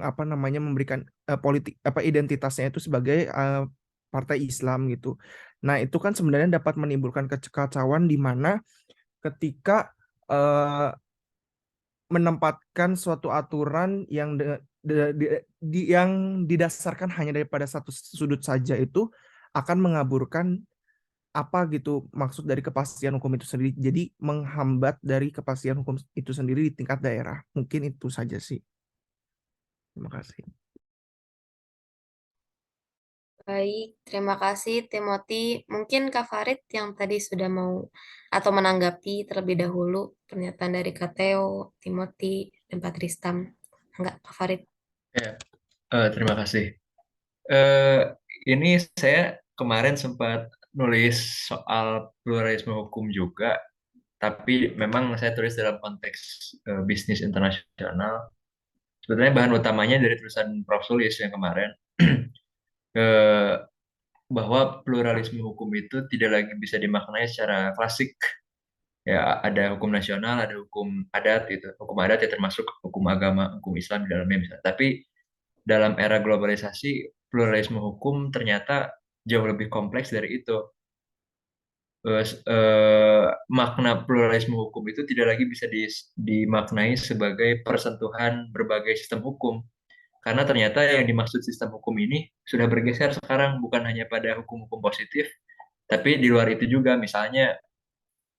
apa namanya memberikan politik apa identitasnya itu sebagai partai Islam gitu. Nah, itu kan sebenarnya dapat menimbulkan kekacauan di mana ketika eh, menempatkan suatu aturan yang yang didasarkan hanya daripada satu sudut saja itu akan mengaburkan apa gitu maksud dari kepastian hukum itu sendiri. Jadi menghambat dari kepastian hukum itu sendiri di tingkat daerah. Mungkin itu saja sih. Terima kasih. Baik, terima kasih Timothy. Mungkin Kak Farid yang tadi sudah mau atau menanggapi terlebih dahulu pernyataan dari Kak Theo, Timothy, dan Pak Tristam. Enggak, Kak Farid. Ya, terima kasih. Eh, ini saya kemarin sempat nulis soal pluralisme hukum juga, tapi memang saya tulis dalam konteks bisnis internasional. Sebenarnya bahan utamanya dari tulisan Prof. Sulis yang kemarin, eh, bahwa pluralisme hukum itu tidak lagi bisa dimaknai secara klasik. Ya, ada hukum nasional, ada hukum adat gitu. Hukum adat ya termasuk hukum agama, hukum Islam di dalamnya misalnya. Tapi dalam era globalisasi, pluralisme hukum ternyata jauh lebih kompleks dari itu. Makna pluralisme hukum itu tidak lagi bisa dimaknai sebagai persentuhan berbagai sistem hukum. Karena ternyata yang dimaksud sistem hukum ini sudah bergeser sekarang, bukan hanya pada hukum-hukum positif, tapi di luar itu juga, misalnya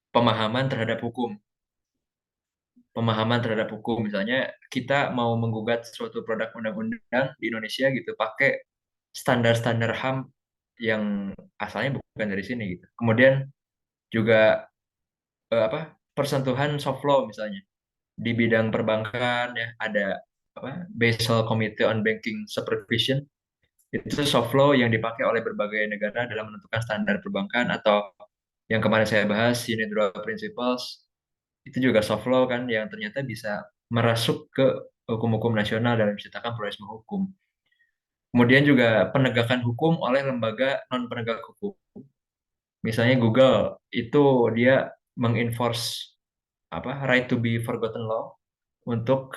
pemahaman terhadap hukum. Pemahaman terhadap hukum, misalnya kita mau menggugat suatu produk undang-undang di Indonesia gitu, pakai standar-standar HAM yang asalnya bukan dari sini gitu. Kemudian juga apa persentuhan soft law misalnya di bidang perbankan ya ada apa Basel Committee on Banking Supervision, itu soft law yang dipakai oleh berbagai negara dalam menentukan standar perbankan, atau yang kemarin saya bahas Unit Law Principles, itu juga soft law kan yang ternyata bisa merasuk ke hukum-hukum nasional dalam menciptakan pluralisme hukum. Kemudian juga penegakan hukum oleh lembaga non penegak hukum. Misalnya Google itu dia mengenforce apa right to be forgotten law untuk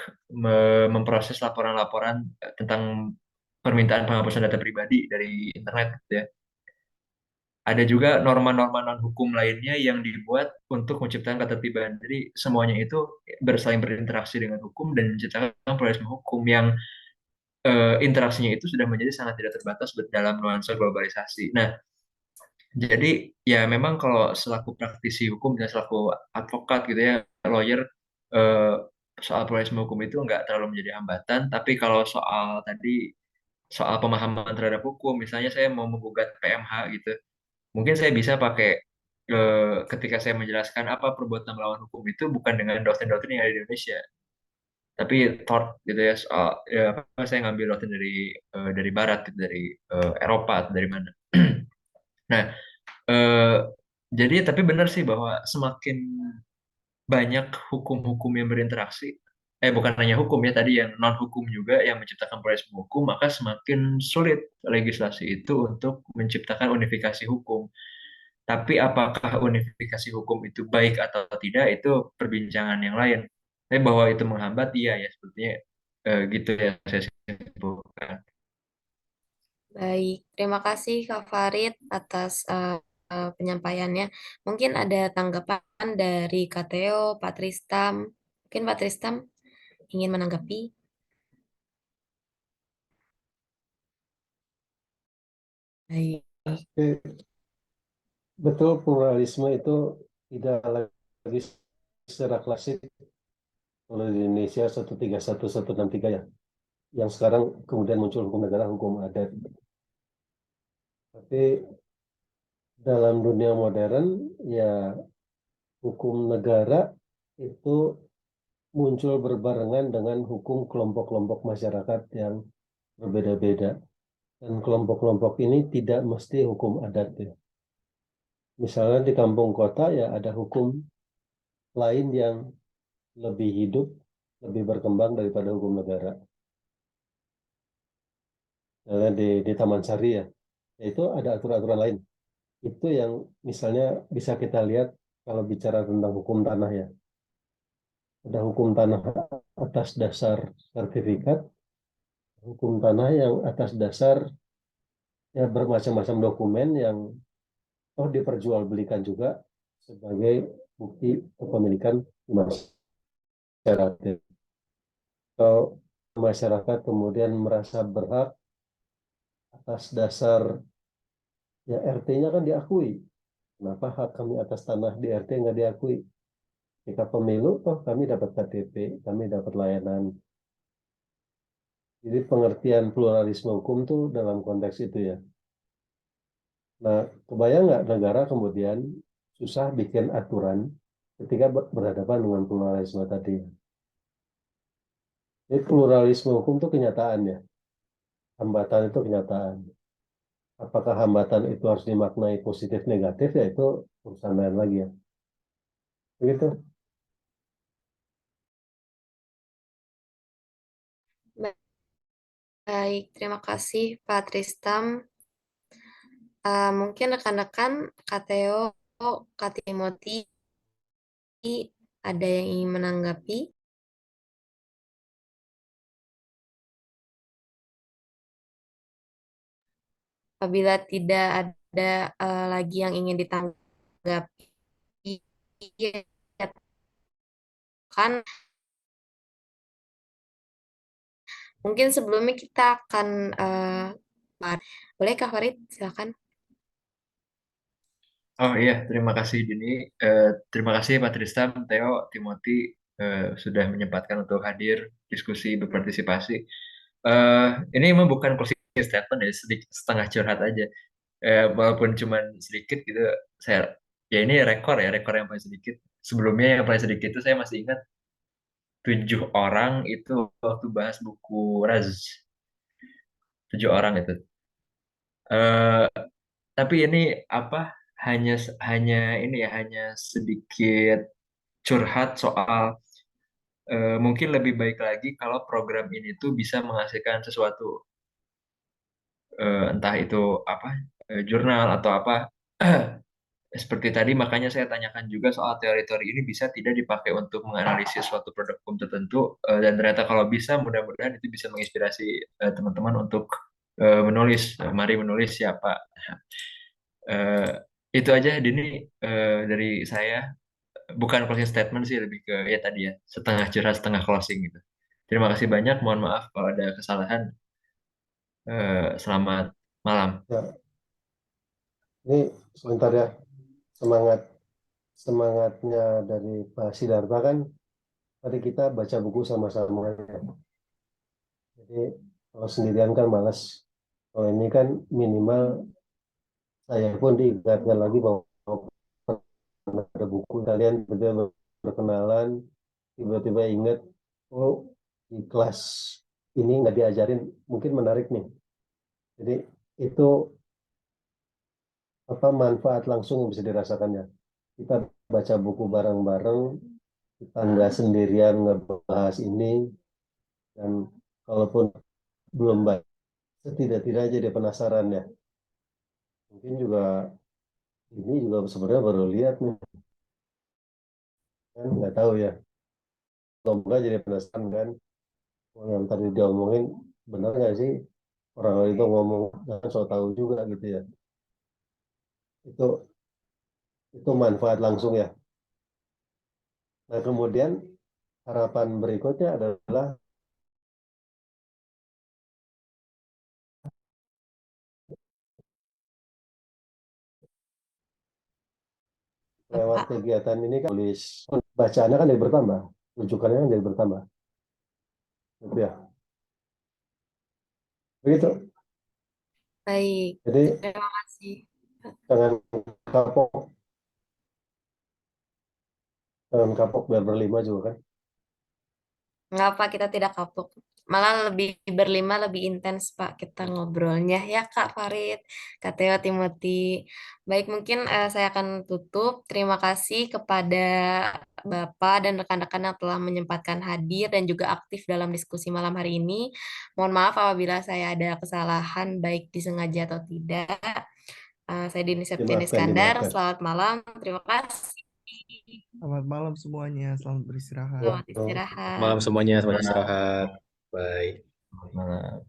memproses laporan-laporan tentang permintaan penghapusan data pribadi dari internet gitu ya. Ada juga norma-norma non hukum lainnya yang dibuat untuk menciptakan ketertiban. Jadi semuanya itu bersaling berinteraksi dengan hukum dan menciptakan pluralisme hukum yang interaksinya itu sudah menjadi sangat tidak terbatas dalam nuansa globalisasi. Nah, jadi ya memang kalau selaku praktisi hukum dan selaku advokat gitu ya, lawyer, eh, soal pluralisme hukum itu nggak terlalu menjadi hambatan. Tapi kalau soal tadi soal pemahaman terhadap hukum, misalnya saya mau menggugat PMH gitu, mungkin saya bisa pakai ketika saya menjelaskan apa perbuatan melawan hukum itu bukan dengan doktrin-doktrin yang ada di Indonesia, tapi thought gitu ya soal ya, apa saya ngambil doktrin dari Barat gitu, dari Eropa atau dari mana. Nah, eh, jadi tapi benar sih bahwa semakin banyak hukum-hukum yang berinteraksi, bukan hanya hukum ya, tadi yang non hukum juga yang menciptakan pluralisme hukum, maka semakin sulit legislasi itu untuk menciptakan unifikasi hukum. Tapi apakah unifikasi hukum itu baik atau tidak itu perbincangan yang lain. Tapi bahwa itu menghambat, iya ya sepertinya gitu ya saya simpulkan. Baik, terima kasih Kak Farid atas penyampaiannya. Mungkin ada tanggapan dari Kak Theo, Pak Tristam. Mungkin Pak Tristam ingin menanggapi. Baik. Oke, betul pluralisme itu tidak lagi secara klasik kalau di Indonesia 131 163 ya, yang sekarang kemudian muncul hukum negara, hukum adat. Tapi dalam dunia modern ya hukum negara itu muncul berbarengan dengan hukum kelompok-kelompok masyarakat yang berbeda-beda. Dan kelompok-kelompok ini tidak mesti hukum adat ya. Misalnya di kampung kota ya ada hukum lain yang lebih hidup, lebih berkembang daripada hukum negara. Misalnya di Taman Sari ya, itu ada aturan-aturan lain. Itu yang misalnya bisa kita lihat kalau bicara tentang hukum tanah ya. Ada hukum tanah atas dasar sertifikat, hukum tanah yang atas dasar ya bermacam-macam dokumen yang diperjualbelikan juga sebagai bukti kepemilikan masyarakat. Kalau masyarakat kemudian merasa berhak atas dasar ya RT-nya kan diakui. Kenapa hak kami atas tanah di RT nggak diakui? Jika pemilu, kami dapat KTP, kami dapat layanan. Jadi pengertian pluralisme hukum tuh dalam konteks itu ya. Nah, kebayang nggak negara kemudian susah bikin aturan ketika berhadapan dengan pluralisme tadi. Jadi pluralisme hukum itu kenyataan ya. Hambatan itu kenyataan. Apakah hambatan itu harus dimaknai positif negatif ya itu urusan lain lagi ya. Begitu. Baik, terima kasih Pak Tristam. Mungkin rekan-rekan Kak Theo, Kak Timothy, ada yang ingin menanggapi? Apabila tidak ada lagi yang ingin ditanggapi, ya kan mungkin sebelumnya kita akan boleh Kak Farid, silakan. Oh iya, terima kasih Dini. Terima kasih Pak Tristam, Theo, Timothy sudah menyempatkan untuk hadir, diskusi, berpartisipasi. Ini memang bukan closing statement ya, sedikit setengah curhat aja. Walaupun cuma sedikit gitu, saya ya ini rekor yang paling sedikit. Sebelumnya yang paling sedikit itu saya masih ingat 7 orang itu waktu bahas buku Raz, 7 orang itu. Eh, tapi ini apa? Hanya hanya ini ya, hanya sedikit curhat soal mungkin lebih baik lagi kalau program ini tuh bisa menghasilkan sesuatu, entah itu apa, jurnal atau apa. Seperti tadi, makanya saya tanyakan juga soal teori-teori ini bisa tidak dipakai untuk menganalisis suatu produk hukum tertentu, dan ternyata kalau bisa, mudah-mudahan itu bisa menginspirasi teman-teman untuk menulis. Mari menulis siapa. Eh, itu aja, Dini, dari saya. Bukan closing statement sih, lebih ke ya tadi ya, setengah curhat, setengah closing gitu. Terima kasih banyak, mohon maaf kalau ada kesalahan. Selamat malam. Ya, ini sebentar ya, semangatnya dari Pak Sidarta kan tadi kita baca buku sama-sama ya. Jadi kalau sendirian kan malas. Kalau ini kan minimal saya pun diingatkan lagi bahwa ada buku kalian berdua berkenalan, tiba-tiba ingat, oh di kelas ini nggak diajarin, mungkin menarik nih. Jadi itu apa manfaat langsung yang bisa dirasakannya. Kita baca buku bareng-bareng, kita nggak sendirian ngebahas ini, dan kalaupun belum baca, setidak-tidaknya jadi penasaran ya. Mungkin juga ini juga sebenarnya baru lihat nih, kan nggak tahu ya. Kalau nggak jadi penasaran kan, oh, yang tadi dia omongin benar nggak sih? Orang itu ngomong, jangan so tahu juga gitu ya. Itu itu manfaat langsung ya. Nah kemudian harapan berikutnya adalah lewat Bapak. kegiatan ini kan tulis bacaannya kan jadi bertambah, rujukannya kan jadi bertambah, gitu ya. Begitu. Baik, Jadi terima kasih. jangan kapok, jangan kapok biar berlima juga kan. Mengapa kita tidak kapok? Malah lebih berlima lebih intens, Pak, kita ngobrolnya. Ya, Kak Farid, Kak Teo, Timothy. Baik, mungkin saya akan tutup. Terima kasih kepada Bapak dan rekan-rekan yang telah menyempatkan hadir dan juga aktif dalam diskusi malam hari ini. Mohon maaf apabila saya ada kesalahan, baik disengaja atau tidak. Saya Dini Septiani Dimaafkan, Iskandar. dimaafkan. Selamat malam. Terima kasih. Selamat malam semuanya, selamat beristirahat. Selamat istirahat. Malam semuanya, selamat istirahat. Bye. Selamat malam.